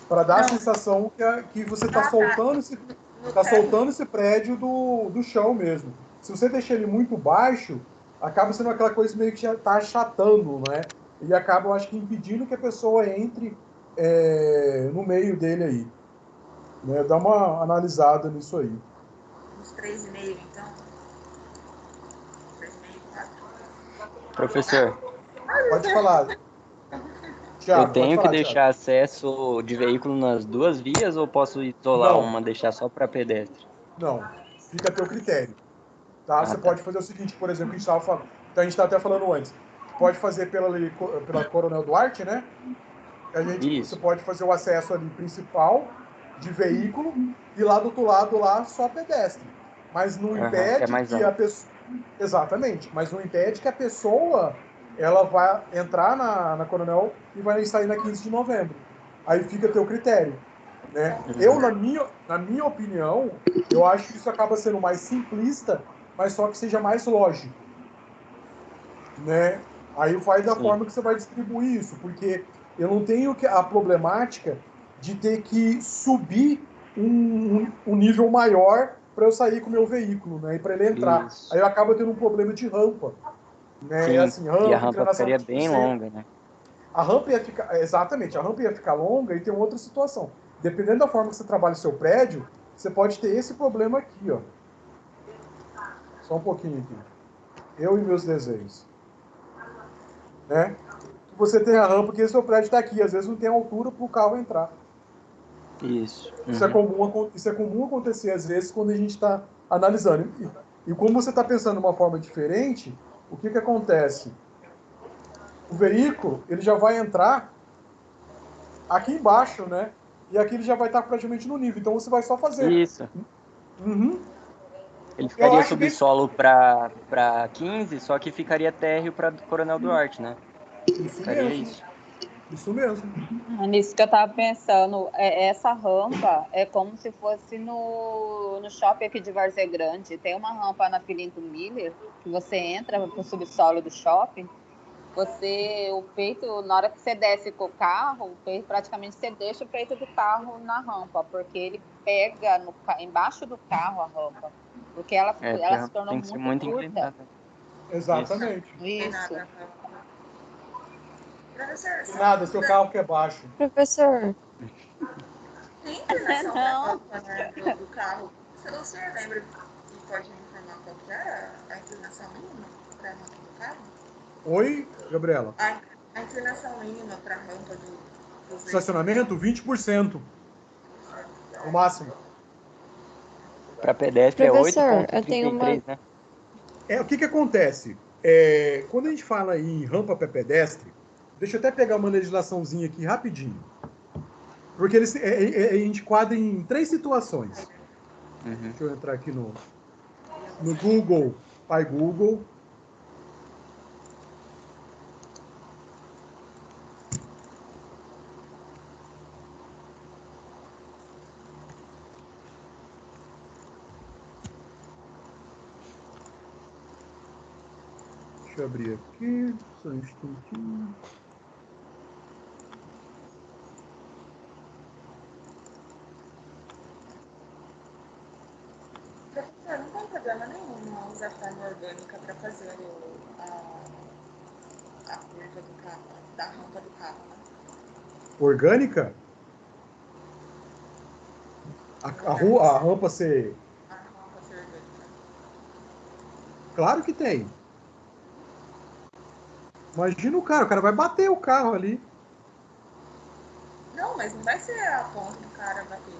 Para dar a sensação que você está soltando esse prédio do chão mesmo. Se você deixar ele muito baixo, acaba sendo aquela coisa meio que já está achatando, né? E acaba, eu acho que, impedindo que a pessoa entre no meio dele aí. Né? Dá uma analisada nisso aí. Uns 3,5, então. 3,5, 4. Professor, Pode falar. Thiago, eu tenho falar, que deixar Thiago. acesso de veículo nas duas vias ou posso isolar Não. uma, deixar só para pedestre? Não, fica a teu critério. Tá? Você tá. pode fazer o seguinte, por exemplo, que a gente estava falando, então a gente estava até falando antes. Pode fazer pela Coronel Duarte, né? Você pode fazer o acesso ali principal de veículo e lá do outro lado lá só pedestre. Mas não impede que a pessoa. Exatamente, mas não impede que a pessoa ela vai entrar na Coronel e vai sair na 15 de novembro. Aí fica a teu critério. Né? Eu, na minha opinião, eu acho que isso acaba sendo mais simplista, mas só que seja mais lógico. Né? Aí vai da forma que você vai distribuir isso, porque eu não tenho a problemática de ter que subir um nível maior para eu sair com o meu veículo, né? E para ele entrar. Isso. Aí eu acabo tendo um problema de rampa. Né? Sim, assim, e a rampa ficaria bem longa, né? A rampa ia ficar... Exatamente, a rampa ia ficar longa e tem outra situação. Dependendo da forma que você trabalha o seu prédio, você pode ter esse problema aqui, ó. Só um pouquinho aqui. Eu e meus desenhos. Né? Você tem a rampa porque seu prédio está aqui. Às vezes não tem altura para o carro entrar. Isso. Isso é comum acontecer, às vezes, quando a gente está analisando. E como você está pensando de uma forma diferente, o que acontece? O veículo ele já vai entrar aqui embaixo, né? E aqui ele já vai estar praticamente no nível. Então você vai só fazer. Isso. Ele ficaria subsolo para 15, só que ficaria térreo para Coronel Duarte, né? Isso ficaria mesmo. Isso mesmo. Nisso que eu tava pensando, essa rampa é como se fosse no shopping aqui de Várzea Grande. Tem uma rampa na Filinto Miller, que você entra pro subsolo do shopping, o peito, na hora que você desce com o carro, praticamente você deixa o peito do carro na rampa, porque ele pega embaixo do carro a rampa, porque ela se tornou muito curta. Inclinada. Exatamente. Isso. Professor, nada, seu carro que é baixo. Professor. Tem inclinação da rampa, né, do carro. O senhor lembra e pode me informar qual que era a inclinação mínima para a rampa do carro? Oi, Gabriela. A inclinação mínima para a rampa do estacionamento, 20%. O máximo. Para pedestre Professor, é 8,33, né? O que acontece? Quando a gente fala em rampa para pedestre, deixa eu até pegar uma legislaçãozinha aqui rapidinho. Porque a gente enquadra em 3 situações. Uhum. Deixa eu entrar aqui no Google, Pai Google. Deixa eu abrir aqui, só um instantinho. Professor, não tem problema nenhum usar forma orgânica para fazer a curva do carro, da rampa do carro, né? Orgânica? A rampa ser... A rampa ser orgânica. Claro que tem. Imagina o cara vai bater o carro ali. Não, mas não vai ser a ponta do cara bater.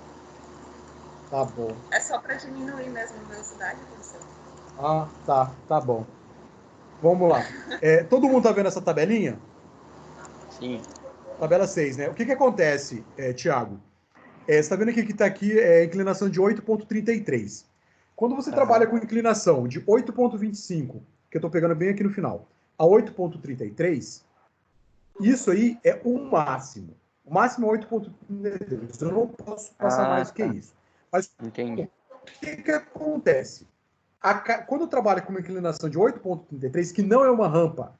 Tá bom. É só para diminuir mesmo a velocidade, professor. Ah, tá bom. Vamos lá. Todo mundo tá vendo essa tabelinha? Sim. Tabela 6, né? O que acontece, Thiago? Você está vendo aqui que está aqui a inclinação de 8,33. Quando você trabalha com inclinação de 8,25, que eu estou pegando bem aqui no final, a 8,33, isso aí é o máximo. O máximo é 8,33. Eu não posso passar mais do que isso. Mas entendi. O que acontece? Quando eu trabalho com uma inclinação de 8,33, que não é uma rampa,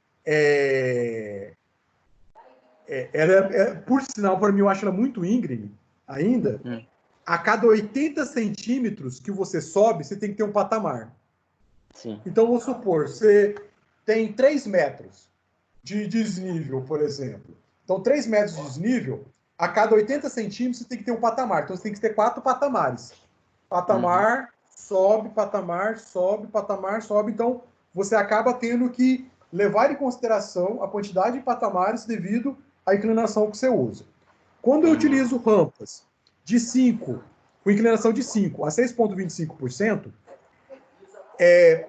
por sinal, para mim, eu acho ela muito íngreme ainda. A cada 80 centímetros que você sobe, você tem que ter um patamar. Sim. Então, vamos supor, você tem 3 metros de desnível, por exemplo. Então, 3 metros de desnível, a cada 80 centímetros você tem que ter um patamar. Então, você tem que ter 4 patamares. Patamar, sobe, patamar, sobe, patamar, sobe. Então, você acaba tendo que levar em consideração a quantidade de patamares devido à inclinação que você usa. Quando eu utilizo rampas de 5, com inclinação de 5 a 6,25%,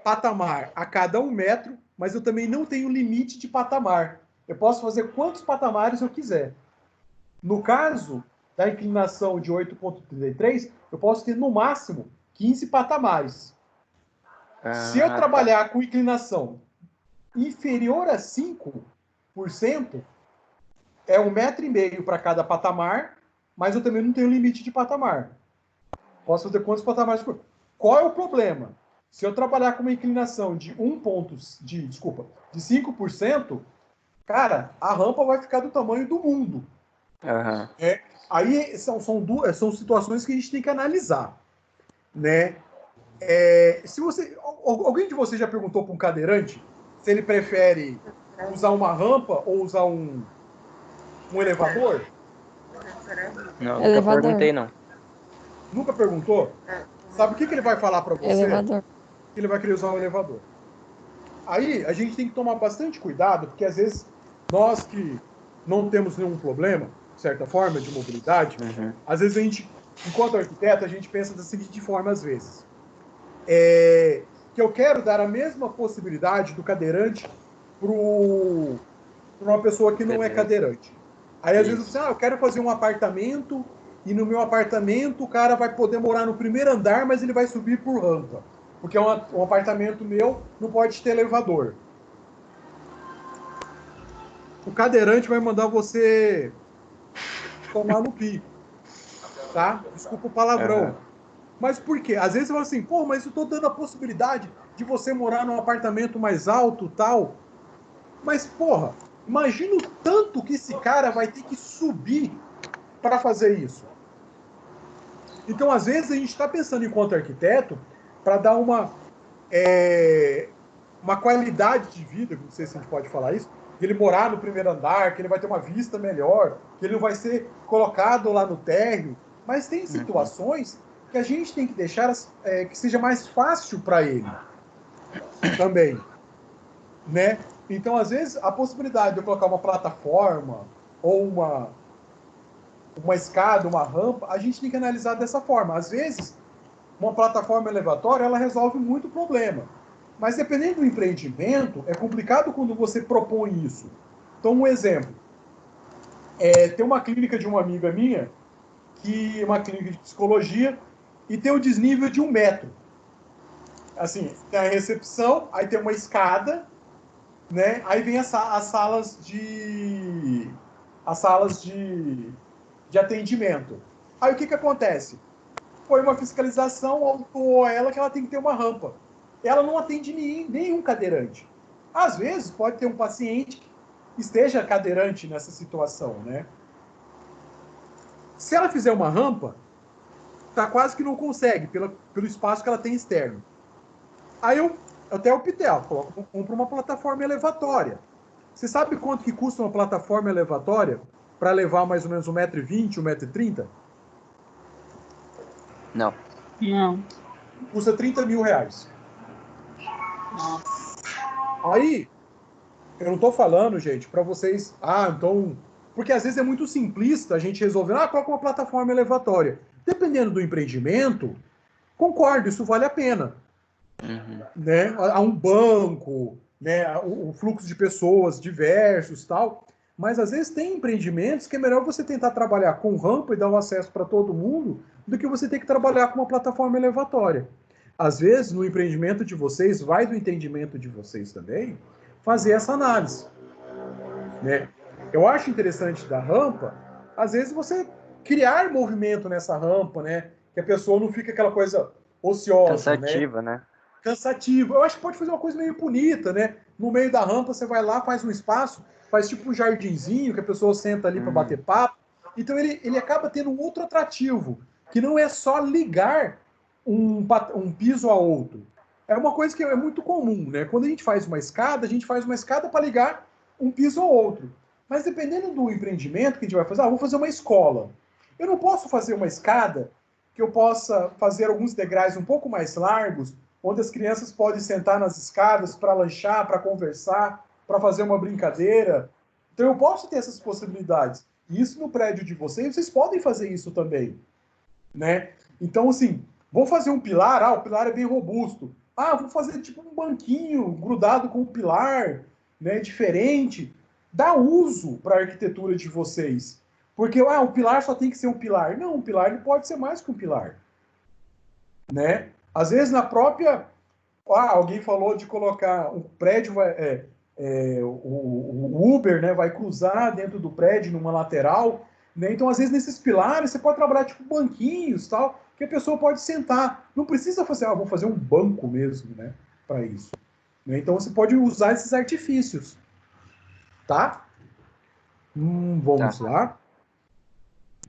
patamar a cada 1 metro, mas eu também não tenho limite de patamar. Eu posso fazer quantos patamares eu quiser. No caso da inclinação de 8,33, eu posso ter no máximo 15 patamares. Se eu trabalhar com inclinação inferior a 5%, é 1,5 metro para cada patamar, mas eu também não tenho limite de patamar. Posso fazer quantos patamares for. Qual é o problema? Se eu trabalhar com uma inclinação de 5%, cara, a rampa vai ficar do tamanho do mundo. Aí são situações que a gente tem que analisar, né? Alguém de vocês já perguntou para um cadeirante se ele prefere usar uma rampa ou usar um elevador? Não, nunca perguntei, não. Nunca perguntou? Sabe o que ele vai falar para você? Elevador. Ele vai querer usar um elevador. Aí a gente tem que tomar bastante cuidado, porque às vezes nós que não temos nenhum problema, de certa forma, de mobilidade, às vezes a gente, enquanto arquiteto, a gente pensa da seguinte forma, às vezes. Que eu quero dar a mesma possibilidade do cadeirante para uma pessoa que não é cadeirante. Aí às vezes eu quero fazer um apartamento e no meu apartamento o cara vai poder morar no primeiro andar, mas ele vai subir por rampa. Porque um apartamento meu não pode ter elevador. O cadeirante vai mandar você tomar no pico. Tá? Desculpa o palavrão. Mas por quê? Às vezes você fala assim, pô, mas eu tô dando a possibilidade de você morar num apartamento mais alto, tal. Mas, porra, imagina o tanto que esse cara vai ter que subir para fazer isso. Então, às vezes, a gente está pensando enquanto arquiteto para dar uma qualidade de vida, não sei se a gente pode falar isso, que ele morar no primeiro andar, que ele vai ter uma vista melhor, que ele não vai ser colocado lá no térreo. Mas tem situações que a gente tem que deixar que seja mais fácil para ele também, né? Então, às vezes, a possibilidade de eu colocar uma plataforma ou uma escada, uma rampa, a gente tem que analisar dessa forma. Às vezes, uma plataforma elevatória, ela resolve muito problema. Mas, dependendo do empreendimento, é complicado quando você propõe isso. Então, um exemplo. Tem uma clínica de uma amiga minha uma clínica de psicologia, e tem o desnível de 1 metro. Assim, tem a recepção, aí tem uma escada, né? Aí vem as salas de atendimento. Aí o que acontece? Foi uma fiscalização, autuou ela que ela tem que ter uma rampa. Ela não atende nenhum cadeirante. Às vezes, pode ter um paciente que esteja cadeirante nessa situação, né? Se ela fizer uma rampa, tá quase que não consegue, pelo espaço que ela tem externo. Aí eu até optei, compro uma plataforma elevatória. Você sabe quanto que custa uma plataforma elevatória para levar mais ou menos 1,20 m, 1,30 m? Não. Não. Custa R$30 mil. Nossa. Aí, eu não tô falando, gente, para vocês... então... Porque às vezes é muito simplista a gente resolver, coloca uma plataforma elevatória. Dependendo do empreendimento, concordo, isso vale a pena. Uhum. Né? Há um banco, né? O fluxo de pessoas diversos e tal. Mas às vezes tem empreendimentos que é melhor você tentar trabalhar com rampa e dar o acesso para todo mundo do que você ter que trabalhar com uma plataforma elevatória. Às vezes, no empreendimento de vocês, vai do entendimento de vocês também, fazer essa análise. Né? Eu acho interessante da rampa, às vezes você criar movimento nessa rampa, né? Que a pessoa não fica aquela coisa ociosa, cansativa, né? Cansativa. Eu acho que pode fazer uma coisa meio bonita, né? No meio da rampa, você vai lá, faz um espaço, faz tipo um jardinzinho, que a pessoa senta ali para bater papo. Então ele acaba tendo um outro atrativo, que não é só ligar um piso a outro. É uma coisa que é muito comum, né? Quando a gente faz uma escada para ligar um piso ao outro. Mas dependendo do empreendimento que a gente vai fazer, vou fazer uma escola. Eu não posso fazer uma escada que eu possa fazer alguns degraus um pouco mais largos, onde as crianças podem sentar nas escadas para lanchar, para conversar, para fazer uma brincadeira. Então eu posso ter essas possibilidades. E isso no prédio de vocês podem fazer isso também. Né? Então, assim, vou fazer um pilar, o pilar é bem robusto. Vou fazer tipo um banquinho grudado com um pilar, né, diferente. Dá uso para a arquitetura de vocês. Porque o pilar só tem que ser um pilar. Não, um pilar ele pode ser mais que um pilar. Né? Às vezes, na própria... alguém falou de colocar um prédio... o Uber, né, vai cruzar dentro do prédio, numa lateral. Né? Então, às vezes, nesses pilares, você pode trabalhar tipo banquinhos, tal, que a pessoa pode sentar. Não precisa fazer, vou fazer um banco mesmo, né, para isso. Né? Então, você pode usar esses artifícios. Tá? Vamos lá.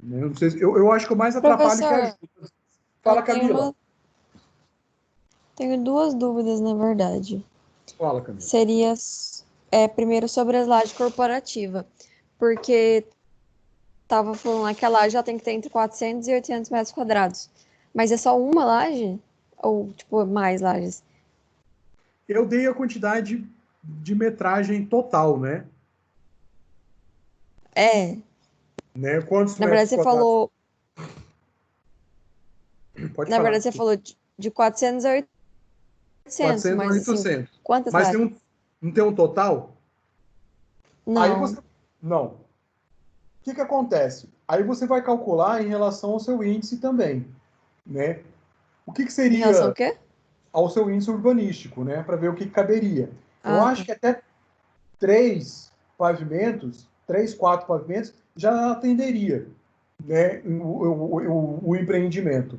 Eu, não sei, eu acho que o mais atrapalho que ajuda. Fala, Camila. Tenho duas dúvidas, na verdade. Fala, Camila. Seria, primeiro, sobre a laje corporativa. Porque estava falando lá que a laje já tem que ter entre 400 e 800 metros quadrados. Mas é só uma laje? Ou, tipo, mais lajes? Eu dei a quantidade de metragem total, né? Né? Quantos Na verdade, você falou... Pode Na falar. verdade, você falou de 400 a 800. 400 mas, a 800. Assim, quantas mas lajes? não tem um total? Não. Aí você... Não. O que acontece? Aí você vai calcular em relação ao seu índice também. Né? O que seria... Em relação ao quê? Ao seu índice urbanístico, né? Para ver o que caberia. Eu acho que até 3, 4 pavimentos, já atenderia, né, o empreendimento.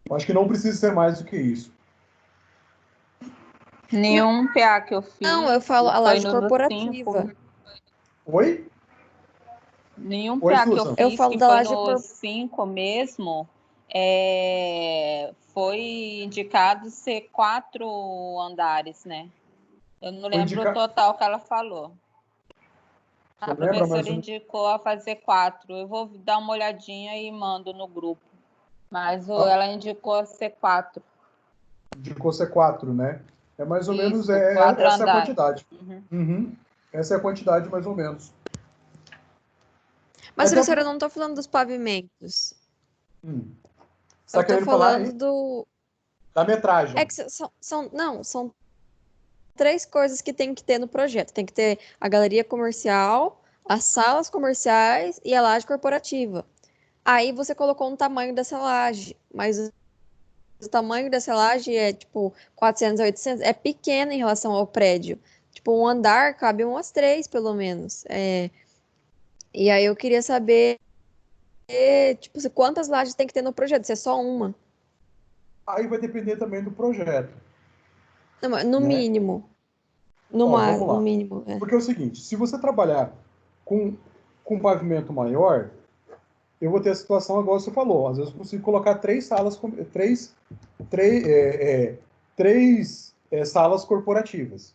Eu acho que não precisa ser mais do que isso. Nenhum PA que eu fiz. Não, eu falo a laje no corporativa. 5. Oi? Nenhum Oi, PA que Susan. eu Eu fiz, falo que da foi laje no 5 mesmo, foi indicado ser 4 andares, né? Eu não lembro o total que ela falou. A professora indicou a fazer 4. Eu vou dar uma olhadinha e mando no grupo. Mas ela indicou a ser 4. Indicou ser 4, né? É mais ou menos Isso, essa é a quantidade. Uhum. Essa é a quantidade, mais ou menos. Mas, professora, eu não estou falando dos pavimentos. Você eu estou falando da metragem. É que são 3 coisas que tem que ter no projeto. Tem que ter a galeria comercial, as salas comerciais e a laje corporativa. Aí você colocou um tamanho dessa laje, mas o tamanho dessa laje é tipo 400 a 800, é pequeno em relação ao prédio. Tipo, um andar cabe umas 3, pelo menos. E aí eu queria saber, tipo, quantas lajes tem que ter no projeto, se é só uma. Aí vai depender também do projeto, Não, mas no né? mínimo. Ó, vamos No lá. mínimo, é. Porque é o seguinte, se você trabalhar com, com um pavimento maior, eu vou ter a situação igual você falou. Às vezes eu consigo colocar três, salas corporativas.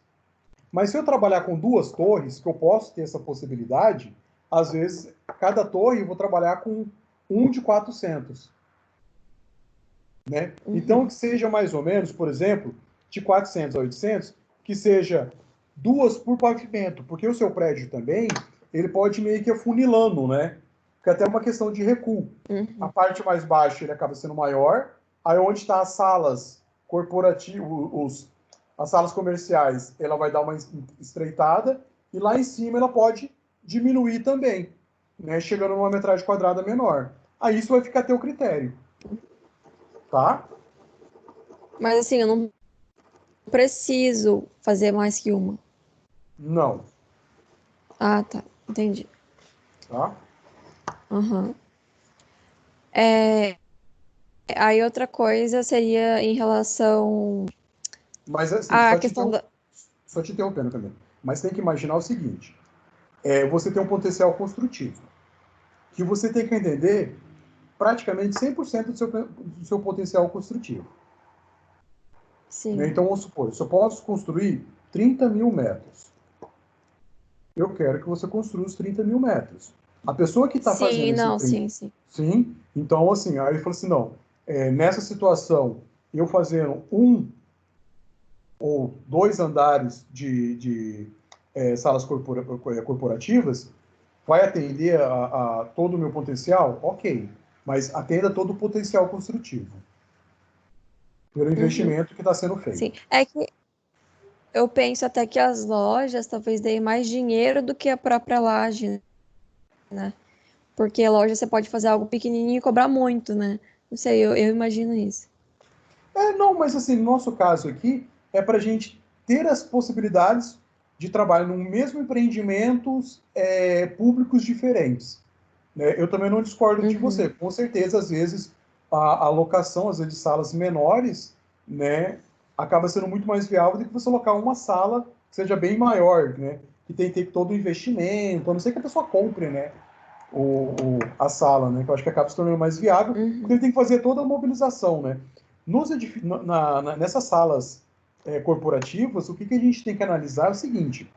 Mas se eu trabalhar com 2 torres, que eu posso ter essa possibilidade, às vezes, cada torre eu vou trabalhar com um de 400. Né? Então, que seja mais ou menos, por exemplo, de 400 a 800, que seja 2 por pavimento, porque o seu prédio também, ele pode meio que afunilando, né? Porque até uma questão de recuo. A parte mais baixa ele acaba sendo maior, aí onde está as salas corporativas, as salas comerciais, ela vai dar uma estreitada, e lá em cima ela pode diminuir também, né? Chegando numa metragem quadrada menor. Aí isso vai ficar a teu critério. Tá? Mas assim, eu não preciso fazer mais que uma. Não. Ah, tá. Entendi. Tá? Uhum. Aí outra coisa seria em relação Mas assim, à questão da. só te interrompendo também. Mas tem que imaginar o seguinte: você tem um potencial construtivo, que você tem que entender praticamente 100% do seu potencial construtivo. Né? Sim. Então, vamos supor, se eu posso construir 30 mil metros, eu quero que você construa os 30 mil metros. A pessoa que está fazendo Sim, esse não, 30, sim, sim. sim, então assim, aí ele falou assim, não, nessa situação, eu fazendo um ou 2 andares de salas corporativas, vai atender a todo o meu potencial? Ok, mas atenda todo o potencial construtivo, pelo investimento que está sendo feito. Sim. É que eu penso até que as lojas talvez deem mais dinheiro do que a própria laje, né? Porque a loja você pode fazer algo pequenininho e cobrar muito, né? Não sei, eu imagino isso. Não, mas assim, no nosso caso aqui, é para a gente ter as possibilidades de trabalho no mesmo empreendimentos públicos diferentes. Né? Eu também não discordo de você. Com certeza, às vezes, a alocação, às vezes, de salas menores, né, acaba sendo muito mais viável do que você alocar uma sala que seja bem maior, né, que tem que ter todo o investimento, a não ser que a pessoa compre, né, a sala, né, que eu acho que acaba se tornando mais viável, porque ele tem que fazer toda a mobilização, né. Nessas salas corporativas, o que a gente tem que analisar é o seguinte: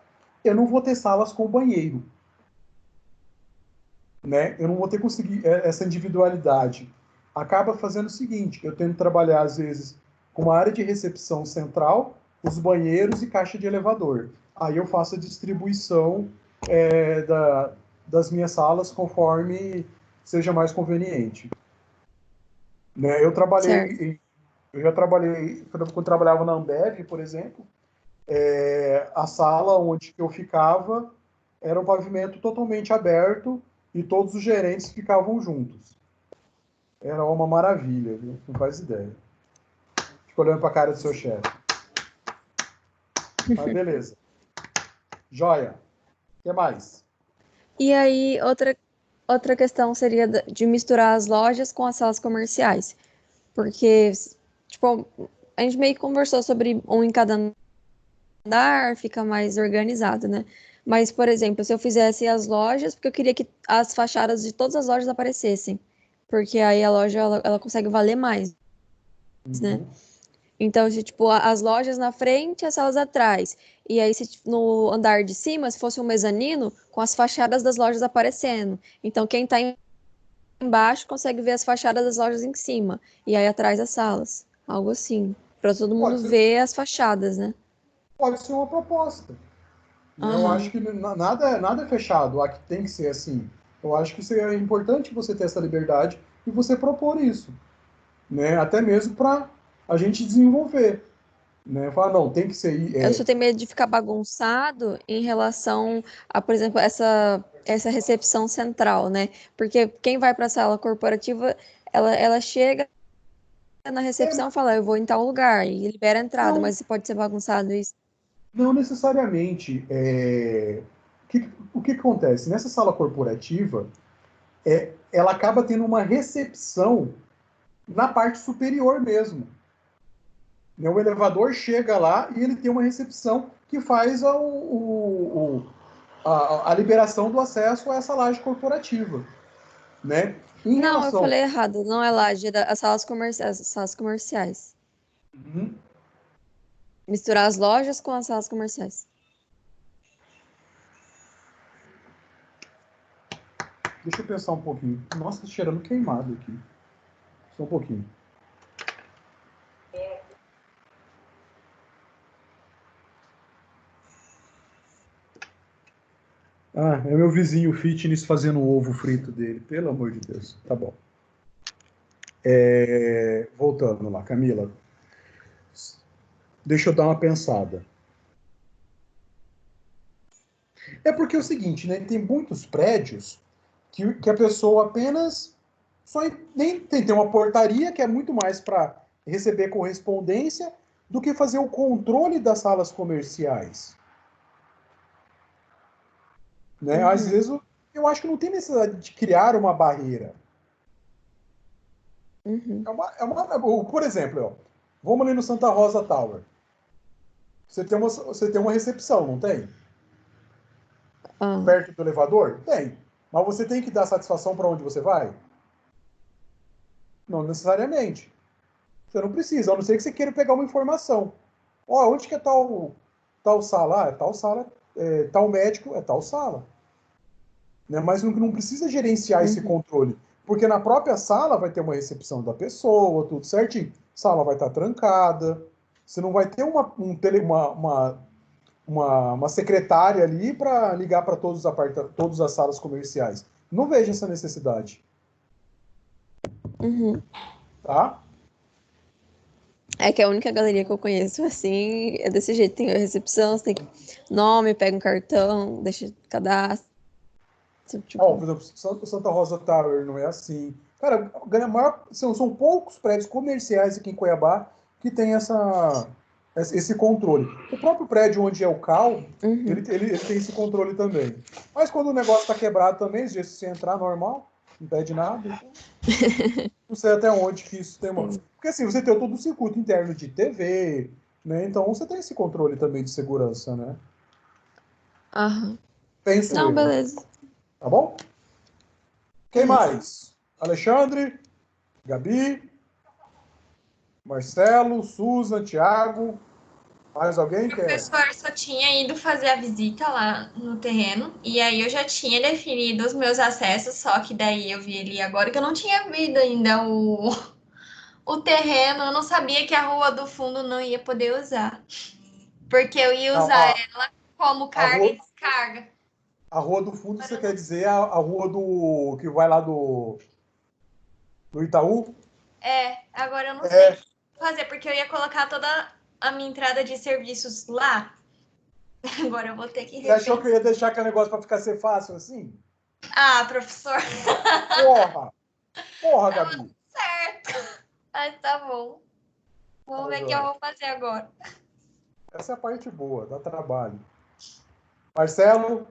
eu não vou ter salas com banheiro, né? Eu não vou ter conseguir essa individualidade. Acaba fazendo o seguinte: eu tento trabalhar às vezes com uma área de recepção central, os banheiros e caixa de elevador. Aí eu faço a distribuição das minhas salas conforme seja mais conveniente. Né? Certo. Eu já trabalhei, quando eu trabalhava na Ambev, por exemplo, a sala onde eu ficava era um pavimento totalmente aberto e todos os gerentes ficavam juntos. Era uma maravilha, viu? Não faz ideia. Fico olhando para a cara do seu chefe. Mas beleza. Joia. O que mais? E aí, outra questão seria de misturar as lojas com as salas comerciais. Porque, tipo, a gente meio que conversou sobre um em cada andar, fica mais organizado, né? Mas, por exemplo, se eu fizesse as lojas, porque eu queria que as fachadas de todas as lojas aparecessem. Porque aí a loja, ela consegue valer mais, né? Então, se, tipo, as lojas na frente, as salas atrás. E aí, se no andar de cima, se fosse um mezanino, com as fachadas das lojas aparecendo. Então, quem tá embaixo consegue ver as fachadas das lojas em cima. E aí, atrás, as salas. Algo assim. Pra todo mundo ver as fachadas, né? Pode ser uma proposta. Eu acho Aham. que nada é fechado. Aqui tem que ser assim. Eu acho que é importante você ter essa liberdade e você propor isso. Né? Até mesmo para a gente desenvolver. Né? Fala, não, tem que ser... Eu só tenho medo de ficar bagunçado em relação a, por exemplo, essa recepção central, né? Porque quem vai para a sala corporativa, ela chega na recepção e fala, eu vou em tal lugar, e libera a entrada, não, mas pode ser bagunçado isso. não necessariamente. O que acontece? Nessa sala corporativa, ela acaba tendo uma recepção na parte superior mesmo. Né? O elevador chega lá e ele tem uma recepção que faz a liberação do acesso a essa laje corporativa. Né? Não, eu falei errado, não é laje, é as salas comerciais, as salas comerciais. Uhum. Misturar as lojas com as salas comerciais. Deixa eu pensar um pouquinho. Nossa, tá cheirando queimado aqui. Só um pouquinho. Ah, é meu vizinho fitness fazendo o ovo frito dele. Pelo amor de Deus. Tá bom. Voltando lá, Camila. Deixa eu dar uma pensada. É porque é o seguinte, né? Tem muitos prédios que a pessoa apenas só nem tem uma portaria que é muito mais para receber correspondência do que fazer o controle das salas comerciais. Né? Às vezes eu acho que não tem necessidade de criar uma barreira. Por exemplo, ó, vamos ali no Santa Rosa Tower. Você tem uma recepção, não tem? Perto do elevador? Tem. Mas você tem que dar satisfação para onde você vai? Não necessariamente. Você não precisa, a não ser que você queira pegar uma informação. Ó, onde que é tal sala? É tal sala, tal médico, é tal sala. Né? Mas não precisa gerenciar esse controle. Porque na própria sala vai ter uma recepção da pessoa, tudo certinho. A sala vai estar trancada. Você não vai ter uma secretária ali para ligar para todas as salas comerciais. Não vejo essa necessidade. Tá? É que a única galeria que eu conheço, assim, é desse jeito. Tem a recepção, você tem nome, pega um cartão, deixa cadastro. Tipo... por exemplo, Santa Rosa Tower não é assim. Cara, são poucos prédios comerciais aqui em Cuiabá que tem esse controle. O próprio prédio onde é o CAL, ele tem esse controle também. Mas quando o negócio está quebrado também, se você entrar normal, não pede nada. Então, não sei até onde que isso tem uma... Porque assim, você tem todo o circuito interno de TV, né? Então você tem esse controle também de segurança, né? Penso eu. Beleza. Tá bom? Quem mais? Alexandre, Gabi, Marcelo, Susan, Thiago. Mais alguém quer? O professor só tinha ido fazer a visita lá no terreno, e aí eu já tinha definido os meus acessos, só que daí eu vi ele agora que eu não tinha visto ainda o terreno, eu não sabia que a rua do fundo não ia poder usar, porque eu ia usar ela como carga e descarga. A rua do fundo, você quer dizer a rua que vai lá do Itaú? Agora eu não sei o que fazer, porque eu ia colocar toda a minha entrada de serviços lá. Agora eu vou ter que Você achou que eu ia deixar aquele negócio para ser fácil assim? Ah, professor. Porra, Gabi. Certo. Mas tá bom. Vamos ver o que eu vou fazer agora. Essa é a parte boa, dá trabalho. Marcelo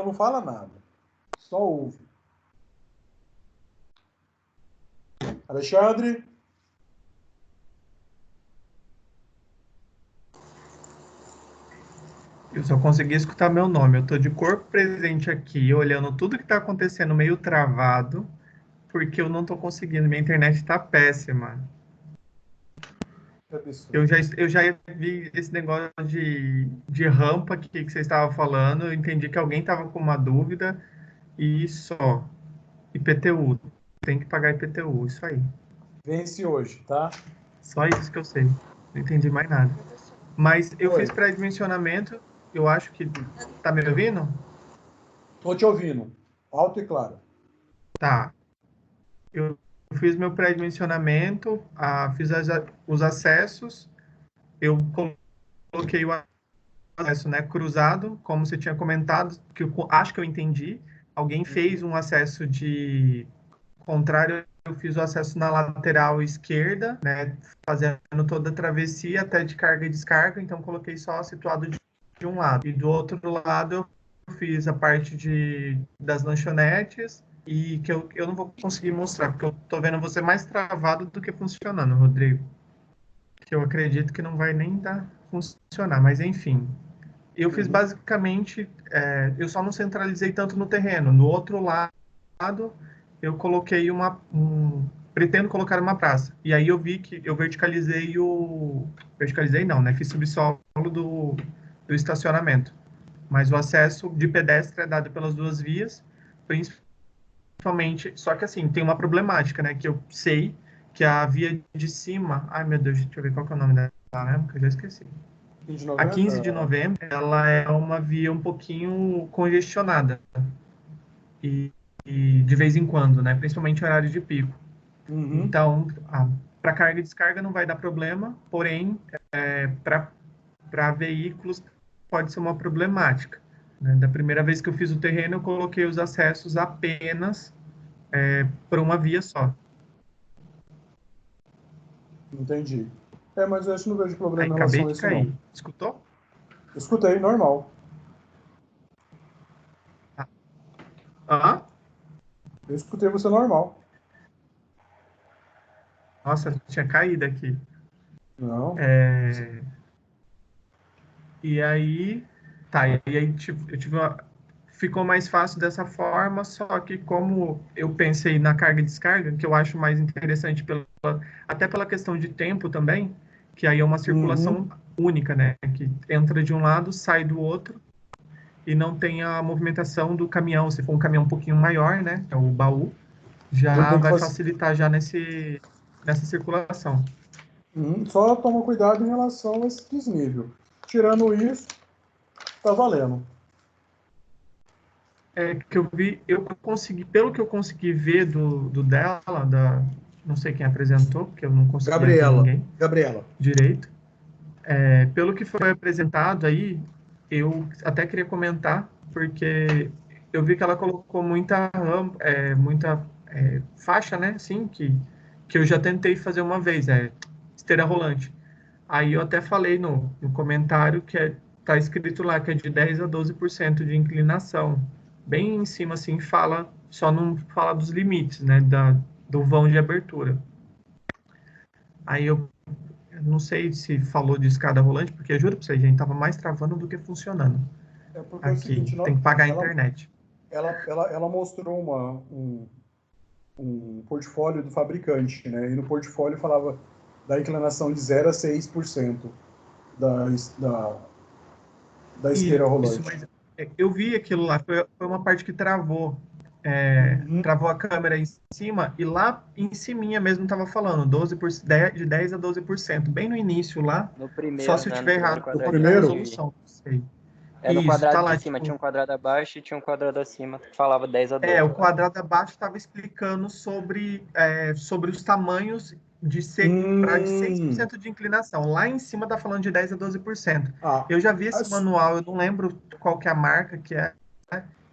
não fala nada. Só ouve. Alexandre? Eu só consegui escutar meu nome. Eu tô de corpo presente aqui, olhando tudo que tá acontecendo meio travado, porque eu não tô conseguindo. Minha internet tá péssima. Eu já vi esse negócio de rampa que você estava falando. Eu entendi que alguém estava com uma dúvida e só. IPTU. Tem que pagar IPTU, isso aí. Vence hoje, tá? Só isso que eu sei. Não entendi mais nada. Mas eu fiz pré-dimensionamento. Eu acho que... Tá me ouvindo? Tô te ouvindo. Alto e claro. Tá. Eu fiz meu pré-dimensionamento, fiz os acessos, eu coloquei o acesso, né, cruzado, como você tinha comentado, que eu acho que eu entendi. Alguém fez um acesso de contrário, eu fiz o acesso na lateral esquerda, né, fazendo toda a travessia até de carga e descarga, então coloquei só situado de um lado. E do outro lado eu fiz a parte das lanchonetes, e que eu não vou conseguir mostrar, porque eu tô vendo você mais travado do que funcionando, Rodrigo. Que eu acredito que não vai nem dar funcionar, mas enfim. Eu fiz basicamente, eu só não centralizei tanto no terreno. No outro lado, eu coloquei pretendo colocar uma praça. E aí eu vi que eu verticalizei verticalizei não, né? Fiz subsolo do estacionamento. Mas o acesso de pedestre é dado pelas duas vias, principalmente, só que assim, tem uma problemática, né? Que eu sei que a via de cima, ai meu Deus, deixa eu ver qual que é o nome dela, né? Que eu já esqueci. A 15 de novembro, ela é uma via um pouquinho congestionada. E de vez em quando, né? Principalmente em horário de pico. Então, para carga e descarga não vai dar problema, porém, para veículos pode ser uma problemática. Né? Da primeira vez que eu fiz o terreno, eu coloquei os acessos apenas por uma via só. Entendi. Mas eu acho que não vejo problema em Acabei relação a de isso, cair. não. Escutou? Escutei, normal. Eu escutei você normal. Nossa, tinha caído aqui. Não. E aí, eu tive ficou mais fácil dessa forma, só que como eu pensei na carga e descarga, que eu acho mais interessante até pela questão de tempo também, que aí é uma circulação única, né? Que entra de um lado, sai do outro, e não tem a movimentação do caminhão. Se for um caminhão um pouquinho maior, né? É o baú, já vai facilitar já nessa circulação. Só toma cuidado em relação a esse desnível. Tirando isso, tá valendo. Que eu vi, pelo que eu consegui ver do dela, não sei quem apresentou, porque eu não consegui ver ninguém direito. Pelo que foi apresentado aí, eu até queria comentar, porque eu vi que ela colocou muita faixa, né, assim, que eu já tentei fazer uma vez, esteira rolante. Aí eu até falei no comentário que tá escrito lá que é de 10 a 12% de inclinação. Bem em cima, assim, só não fala dos limites, né, do vão de abertura. Aí eu não sei se falou de escada rolante, porque juro pra vocês, gente, tava mais travando do que funcionando. Porque aqui, é o seguinte, tem que pagar a internet. Ela mostrou um portfólio do fabricante, né? E no portfólio falava da inclinação de 0 a 6% da esteira rolante. Mas eu vi aquilo lá, foi uma parte que travou. Travou a câmera em cima, e lá em cima mesmo estava falando de 10 a 12%, bem no início lá. No primeiro, só se eu tiver errado no primeiro? Resolução, não sei. No quadrado tá lá, de cima, tinha um quadrado abaixo e tinha um quadrado acima que falava 10 a 12. O quadrado abaixo estava explicando sobre os tamanhos de 6% de inclinação. Lá em cima está falando de 10 a 12%. Eu já vi esse manual, eu não lembro qual que é a marca que é,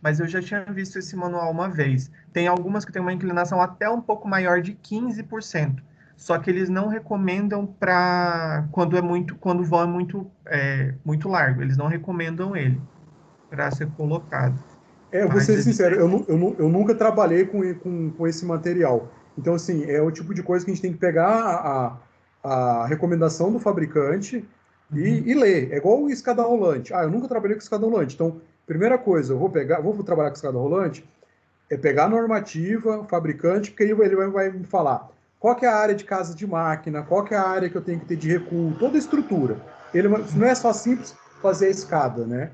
mas eu já tinha visto esse manual uma vez. Tem algumas que tem uma inclinação até um pouco maior de 15%. Só que eles não recomendam para quando o vão é muito largo. Eles não recomendam ele para ser colocado. Eu vou ser sincero, eu nunca trabalhei com esse material. Então, assim, é o tipo de coisa que a gente tem que pegar a recomendação do fabricante e ler. É igual escada rolante. Eu nunca trabalhei com escada rolante. Então, primeira coisa, eu vou trabalhar com escada rolante, é pegar a normativa, fabricante, porque aí ele vai me falar qual que é a área de casa de máquina, qual que é a área que eu tenho que ter de recuo, toda a estrutura. Não é só simples fazer a escada, né?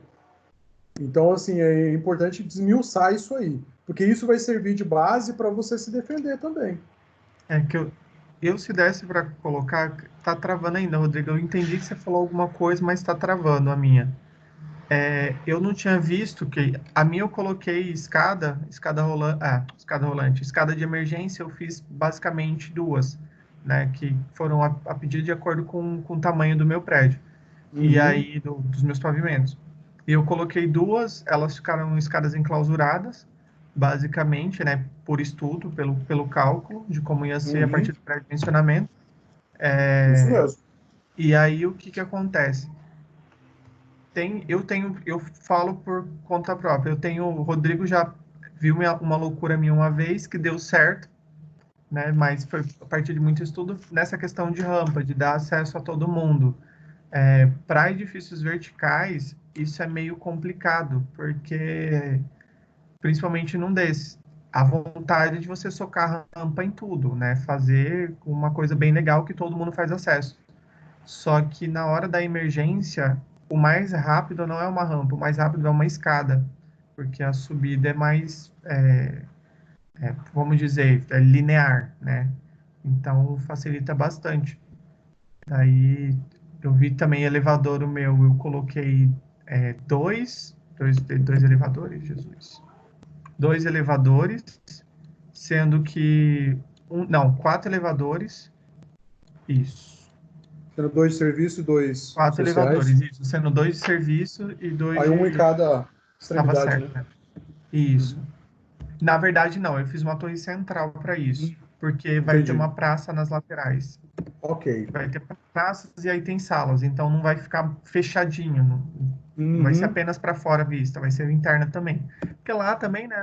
Então, assim, é importante desmiuçar isso aí, porque isso vai servir de base para você se defender também. Se desse para colocar, tá travando ainda, Rodrigo. Eu entendi que você falou alguma coisa, mas está travando a minha. Eu não tinha visto que a minha eu coloquei escada rolante, escada de emergência eu fiz basicamente duas. né, que foram a pedido de acordo com o tamanho do meu prédio, e aí dos meus pavimentos. E eu coloquei duas, elas ficaram escadas enclausuradas, basicamente, né, por estudo, pelo cálculo de como ia ser a partir do pré-dimensionamento. Isso mesmo. E aí o que acontece? Eu falo por conta própria. O Rodrigo já viu uma loucura minha uma vez que deu certo, né? Mas foi a partir de muito estudo nessa questão de rampa, de dar acesso a todo mundo. Para edifícios verticais, isso é meio complicado, porque principalmente num desses, a vontade de você socar rampa em tudo, né? Fazer uma coisa bem legal que todo mundo faz acesso. Só que na hora da emergência, o mais rápido não é uma rampa, o mais rápido é uma escada, porque a subida é mais, vamos dizer, linear, né? Então facilita bastante. Daí eu vi também elevador o meu, eu coloquei dois elevadores, Jesus. Dois elevadores, sendo que não, 4 elevadores, isso. Sendo 2 de serviço e 2 4 sociais. elevadores, isso. Sendo 2 de serviço e 2 Aí um em de... cada Tava extremidade, certo, né? né? Isso. Na verdade, não. Eu fiz uma torre central para isso. Porque vai ter Entendi. uma praça nas laterais. Ok. Vai ter praças e aí tem salas. Então, não vai ficar fechadinho. Não vai ser apenas para fora a vista. Vai ser interna também. Porque lá também, né?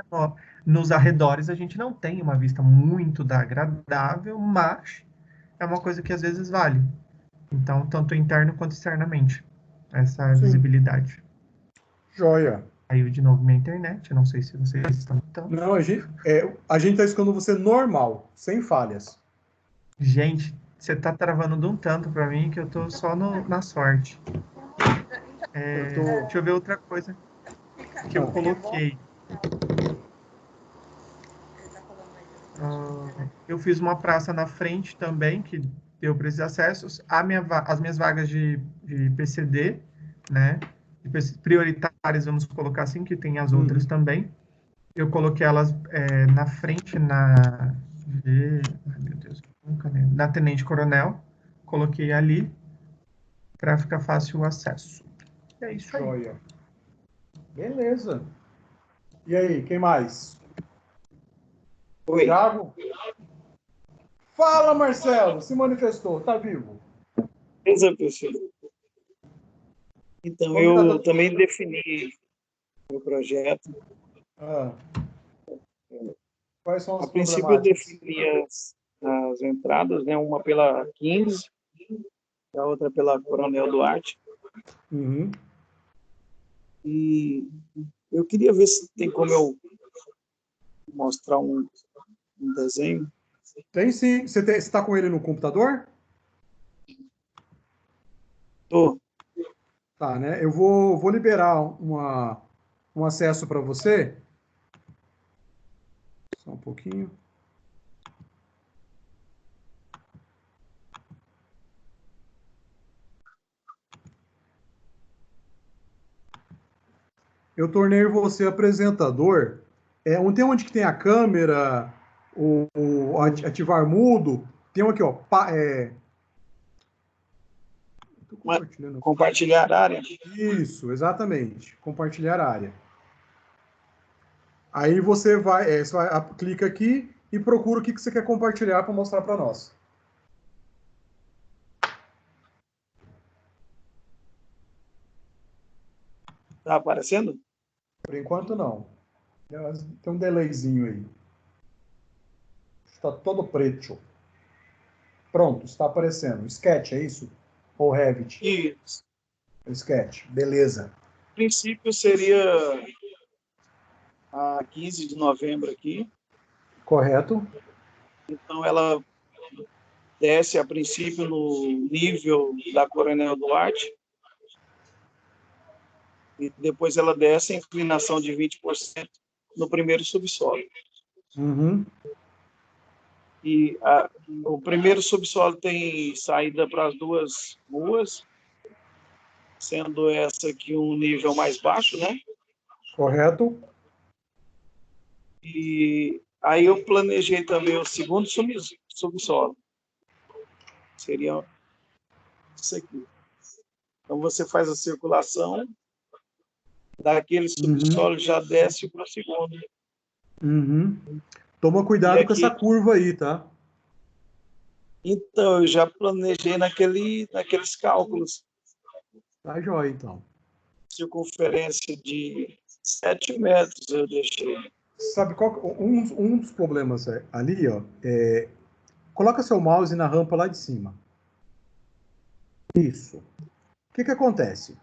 Nos arredores, a gente não tem uma vista muito agradável, mas é uma coisa que às vezes vale. Então, tanto interno quanto externamente, essa visibilidade. Joia. Caiu de novo minha internet, eu não sei se vocês estão notando. Não, a gente tá escutando você normal, sem falhas. Gente, você tá travando de um tanto para mim que eu tô só na sorte. Deixa eu ver outra coisa que eu coloquei. Eu fiz uma praça na frente também, que deu para esses acessos. As minhas vagas de PCD, né? Prioritárias, vamos colocar assim, que tem as outras também. Eu coloquei elas na frente, ai, meu Deus, nunca lembro. Na Tenente Coronel. Coloquei ali para ficar fácil o acesso. E é isso aí. Joia. Beleza. E aí, quem mais? Oi. Thiago? Fala, Marcelo. Se manifestou. Tá vivo? Beleza, professor. Então, eu também defini o projeto. Quais são as A princípio, eu problemáticas? defini as entradas, né? Uma pela 15, a outra pela Coronel Duarte. E eu queria ver se tem como eu mostrar um desenho. Tem sim. Você está com ele no computador? Tô. Tá, né? Eu vou liberar um acesso para você. Só um pouquinho. Eu tornei você apresentador. Tem onde que tem a câmera, o ativar mudo. Tem um aqui, ó. Compartilhar área? Isso, exatamente. Compartilhar área. Aí você clica aqui e procura o que você quer compartilhar para mostrar para nós. Tá aparecendo? Por enquanto, não. Tem um delayzinho aí. Está todo preto. Pronto, está aparecendo. Sketch, é isso? Ou Revit? Isso. Sketch, beleza. O princípio seria a 15 de novembro aqui. Correto. Então, ela desce, a princípio, no nível da Coronel Duarte. E depois ela desce a inclinação de 20% no primeiro subsolo. E o primeiro subsolo tem saída para as duas ruas, sendo essa aqui um nível mais baixo, né? Correto. E aí eu planejei também o segundo subsolo. Seria isso aqui. Então, você faz a circulação, daquele subsolo já desce para o segundo. Toma cuidado aqui, com essa curva aí, tá? Então, eu já planejei naqueles cálculos. Tá jóia, então. Circunferência de 7 metros eu deixei. Sabe qual um dos problemas ali, ó, coloca seu mouse na rampa lá de cima. Isso. O que acontece?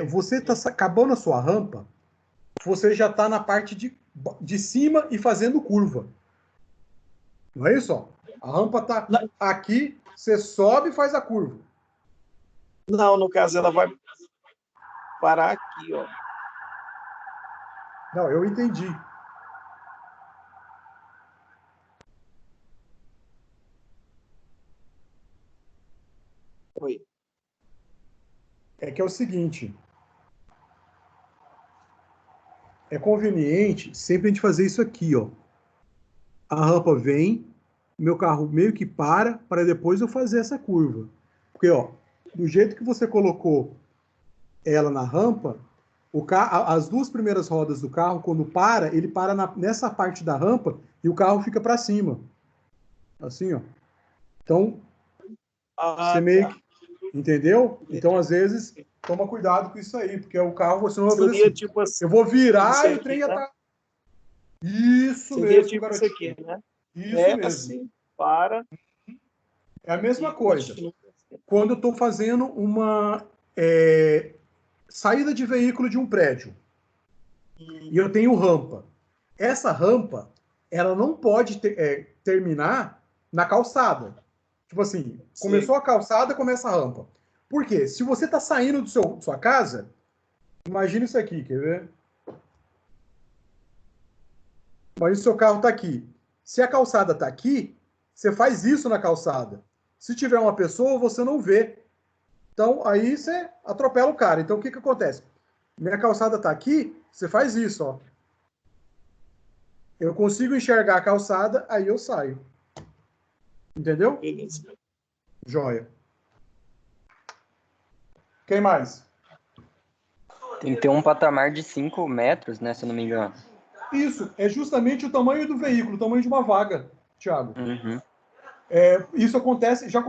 Você está acabando a sua rampa, você já está na parte de cima e fazendo curva. Não é isso? Ó? A rampa está aqui, você sobe e faz a curva. Não, no caso ela vai parar aqui, ó. Não, eu entendi. Oi. É que é o seguinte. É conveniente sempre a gente fazer isso aqui, ó. A rampa vem, meu carro meio que para depois eu fazer essa curva. Porque, ó, do jeito que você colocou ela na rampa, as duas primeiras rodas do carro, quando para, ele para nessa parte da rampa e o carro fica para cima. Assim, ó. Então, você meio que... Entendeu? Então, às vezes, toma cuidado com isso aí, porque o carro você não vai fazer assim. Tipo assim. Eu vou virar e o trem né? tá... Isso seria mesmo, tipo garotinho. isso aqui, né? Isso mesmo. Assim, para. É a mesma coisa. Quando eu estou fazendo uma saída de veículo de um prédio e eu tenho rampa. Essa rampa, ela não pode terminar na calçada. Tipo assim, começou a calçada, começa a rampa. Por quê? Se você está saindo de sua casa, imagina isso aqui, quer ver? Imagina o seu carro está aqui. Se a calçada está aqui, você faz isso na calçada. Se tiver uma pessoa, você não vê. Então, aí você atropela o cara. Então, o que acontece? Minha calçada está aqui, você faz isso, ó. Eu consigo enxergar a calçada, aí eu saio. Entendeu? Beleza. Joia. Quem mais? Tem que ter um patamar de 5 metros, né, se eu não me engano. Isso, é justamente o tamanho do veículo, o tamanho de uma vaga, Thiago. Uhum. Isso acontece, já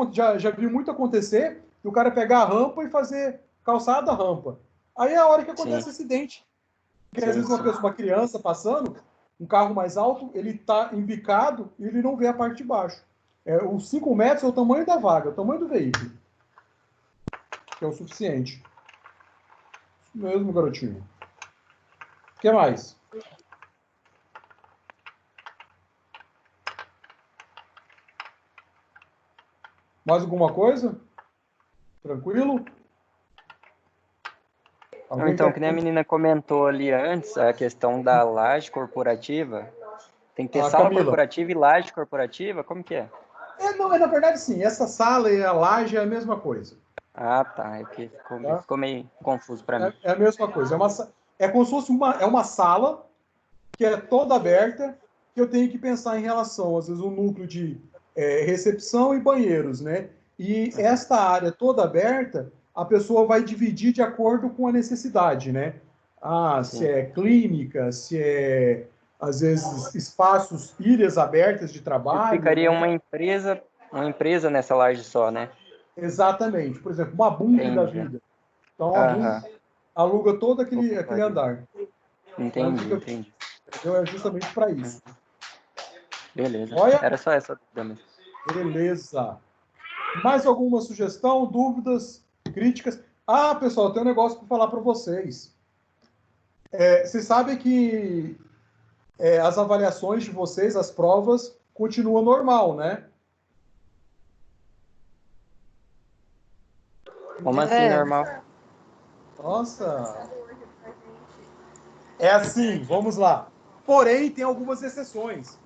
vi muito acontecer, o cara pegar a rampa e fazer calçada rampa. Aí é a hora que acontece o acidente. Porque às vezes uma criança passando, um carro mais alto, ele está embicado e ele não vê a parte de baixo. Os 5 metros é o tamanho da vaga, o tamanho do veículo. Que é o suficiente. Isso mesmo, garotinho. O que mais? Mais alguma coisa? Tranquilo? Então, que nem a menina comentou ali antes, a questão da laje corporativa. Tem que ter sala Camila. corporativa e laje corporativa? Como que é? Na verdade, sim. Essa sala e a laje é a mesma coisa. Ah, tá. É porque ficou meio confuso para mim. É a mesma coisa. É como se fosse uma sala que é toda aberta, que eu tenho que pensar em relação, às vezes, um núcleo de recepção e banheiros, né? E esta área toda aberta, a pessoa vai dividir de acordo com a necessidade, né? Se é clínica, se é, às vezes, espaços, ilhas abertas de trabalho. Ficaria uma empresa nessa laje só, né? Exatamente. Por exemplo, uma Bung da vida. Então, a Bung aluga todo aquele andar. Entendi. Então, é justamente para isso. Beleza. Olha, era só essa dúvida. Beleza. Mais alguma sugestão, dúvidas, críticas? Pessoal, tem um negócio para falar para vocês. Vocês sabem que as avaliações de vocês, as provas, continuam normal, né? Como assim, normal? Nossa. É assim, vamos lá. Porém, tem algumas exceções.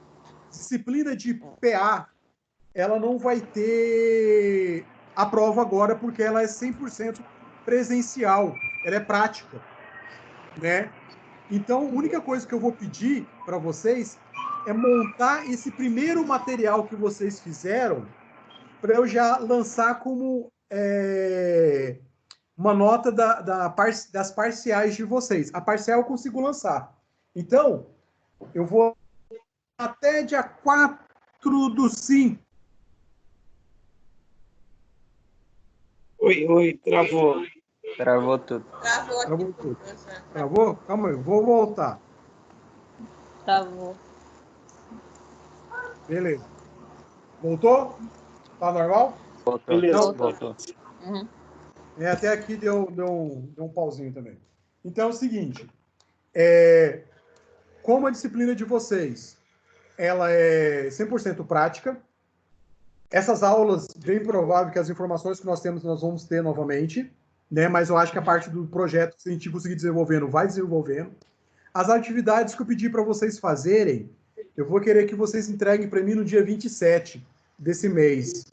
Disciplina de PA, ela não vai ter a prova agora porque ela é 100% presencial, ela é prática, né? Então, a única coisa que eu vou pedir para vocês é montar esse primeiro material que vocês fizeram para eu já lançar como uma nota das parciais de vocês. A parcial eu consigo lançar. Então, eu vou até dia 4/5. Oi, travou. Travou tudo. Travou aqui. Travou? Calma aí, eu vou voltar. Travou. Beleza. Voltou? Tá normal? Voltou. Beleza. Voltou. Uhum. Até aqui deu um pauzinho também. Então é o seguinte, como a disciplina de vocês ela é 100% prática, essas aulas, bem provável que as informações que nós temos, nós vamos ter novamente, né? Mas eu acho que a parte do projeto, se a gente conseguir desenvolvendo, vai desenvolvendo. As atividades que eu pedi para vocês fazerem, eu vou querer que vocês entreguem para mim no dia 27 desse mês,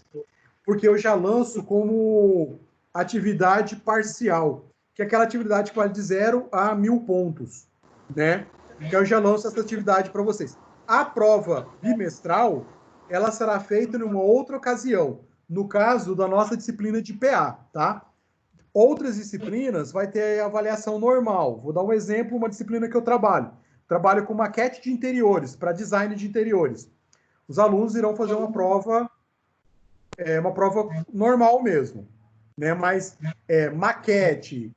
porque eu já lanço como atividade parcial, que é aquela atividade que vale de 0 a 1000 pontos, né? Então eu já lanço essa atividade para vocês. A prova bimestral, ela será feita numa outra ocasião, no caso da nossa disciplina de PA, tá? Outras disciplinas vai ter avaliação normal. Vou dar um exemplo, uma disciplina que eu trabalho. Trabalho com maquete de interiores, para design de interiores. Os alunos irão fazer uma prova normal mesmo, né? Mas maquete,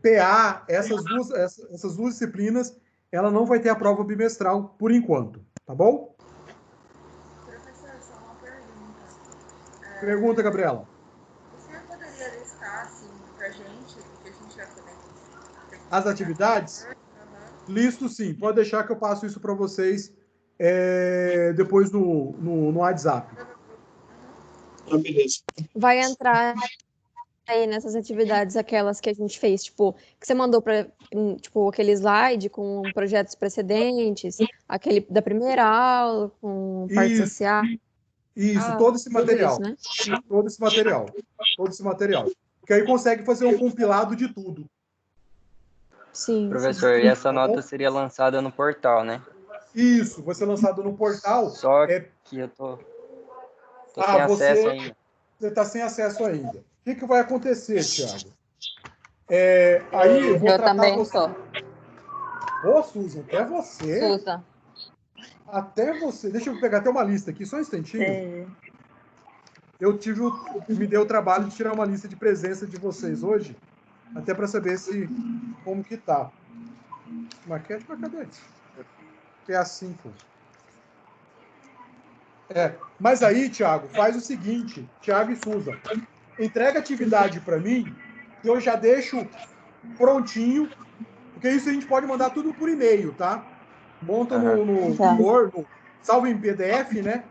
PA, essas duas disciplinas, ela não vai ter a prova bimestral por enquanto, tá bom? Professor, só uma pergunta. Pergunta, Gabriela. O senhor poderia listar, assim, pra gente, o que a gente vai poder... As atividades? Listo, sim. Pode deixar que eu passo isso para vocês depois no WhatsApp. Beleza. Vai entrar aí nessas atividades aquelas que a gente fez, tipo, que você mandou para, tipo, aquele slide com projetos precedentes, aquele da primeira aula com parte social. Isso, todo esse material. Isso, né? Todo esse material. Porque aí consegue fazer um compilado de tudo. Sim. Professor, e essa nota seria lançada no portal, né? Isso, vai ser lançado no portal. Só que eu tô sem acesso ainda. Você está sem acesso ainda. O que vai acontecer, Thiago? Aí eu vou tratar também você. Ô, Susan, até você. Susan. Até você. Deixa eu pegar até uma lista aqui, só um instantinho. Me deu o trabalho de tirar uma lista de presença de vocês hoje, até para saber como que tá. Maquete, mas cadê? Que é a 5. Mas aí, Thiago, faz o seguinte, Thiago e Susan, entrega a atividade para mim, que eu já deixo prontinho, porque isso a gente pode mandar tudo por e-mail, tá? Monta no Word, salva em PDF, né?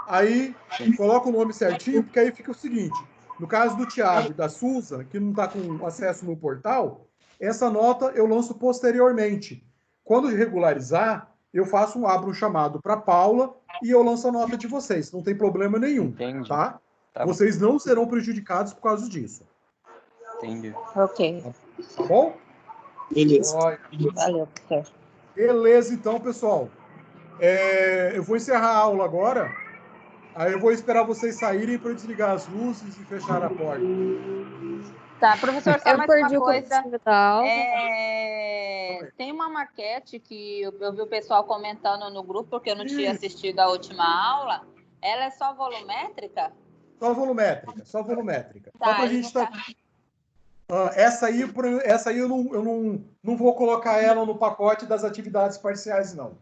Aí coloca o nome certinho, porque aí fica o seguinte, no caso do Thiago e da Susan, que não está com acesso no portal, essa nota eu lanço posteriormente. Quando regularizar, eu abro um chamado para Paula e eu lanço a nota de vocês. Não tem problema nenhum. Entendi. Tá? Vocês não serão prejudicados por causa disso. Entendi. Ok. Tá bom? Beleza. Valeu, professor. Beleza, então, pessoal. Eu vou encerrar a aula agora. Aí eu vou esperar vocês saírem para desligar as luzes e fechar a porta. Tá, professor, só mais uma coisa. Tem uma maquete que eu vi o pessoal comentando no grupo, porque eu não tinha assistido a última aula. Ela é só volumétrica? Só volumétrica. Tá, só pra gente essa aí eu não vou colocar ela no pacote das atividades parciais, não.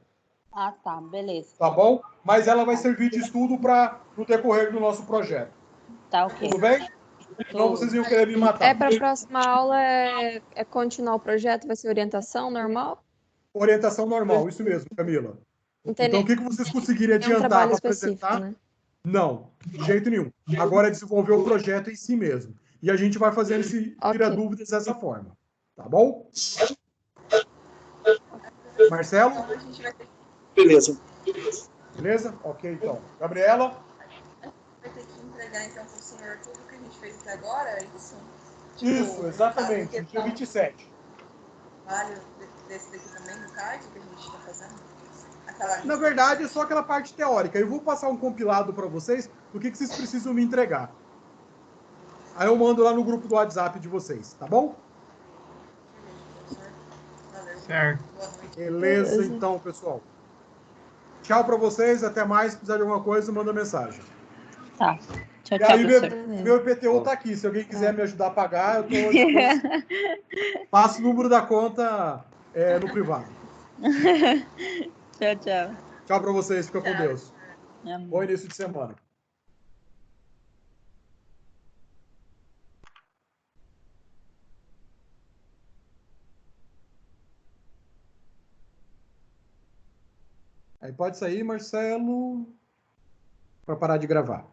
Ah, tá, beleza. Tá bom? Mas ela vai servir de estudo no decorrer do nosso projeto. Tá, ok. Tudo bem? Senão vocês iam querer me matar. Para a próxima aula continuar o projeto, vai ser orientação normal? Orientação normal, isso mesmo, Camila. Então, o que vocês conseguirem adiantar para apresentar? Né? Não, de jeito nenhum. Agora é desenvolver o projeto em si mesmo. E a gente vai fazendo tira dúvidas dessa forma. Tá bom? Marcelo? Beleza. Beleza? Ok, então. Gabriela? Vai ter que entregar, então, para o senhor tudo que a gente fez até agora, é isso? Isso, exatamente. Dia 27. Vale desse daqui também, no card, que a gente está fazendo? Na verdade, é só aquela parte teórica. Eu vou passar um compilado para vocês, do que vocês precisam me entregar. Aí eu mando lá no grupo do WhatsApp de vocês, tá bom? Certo. Beleza, então, pessoal. Tchau para vocês, até mais. Se precisar de alguma coisa, manda mensagem. Tá. Tchau, E aí, professor. meu IPTU tá aqui. Se alguém quiser me ajudar a pagar, eu tô passo o número da conta no privado. Tchau, tchau. Tchau para vocês. Fica com Deus. Amém. Bom início de semana. Aí pode sair, Marcelo, para parar de gravar.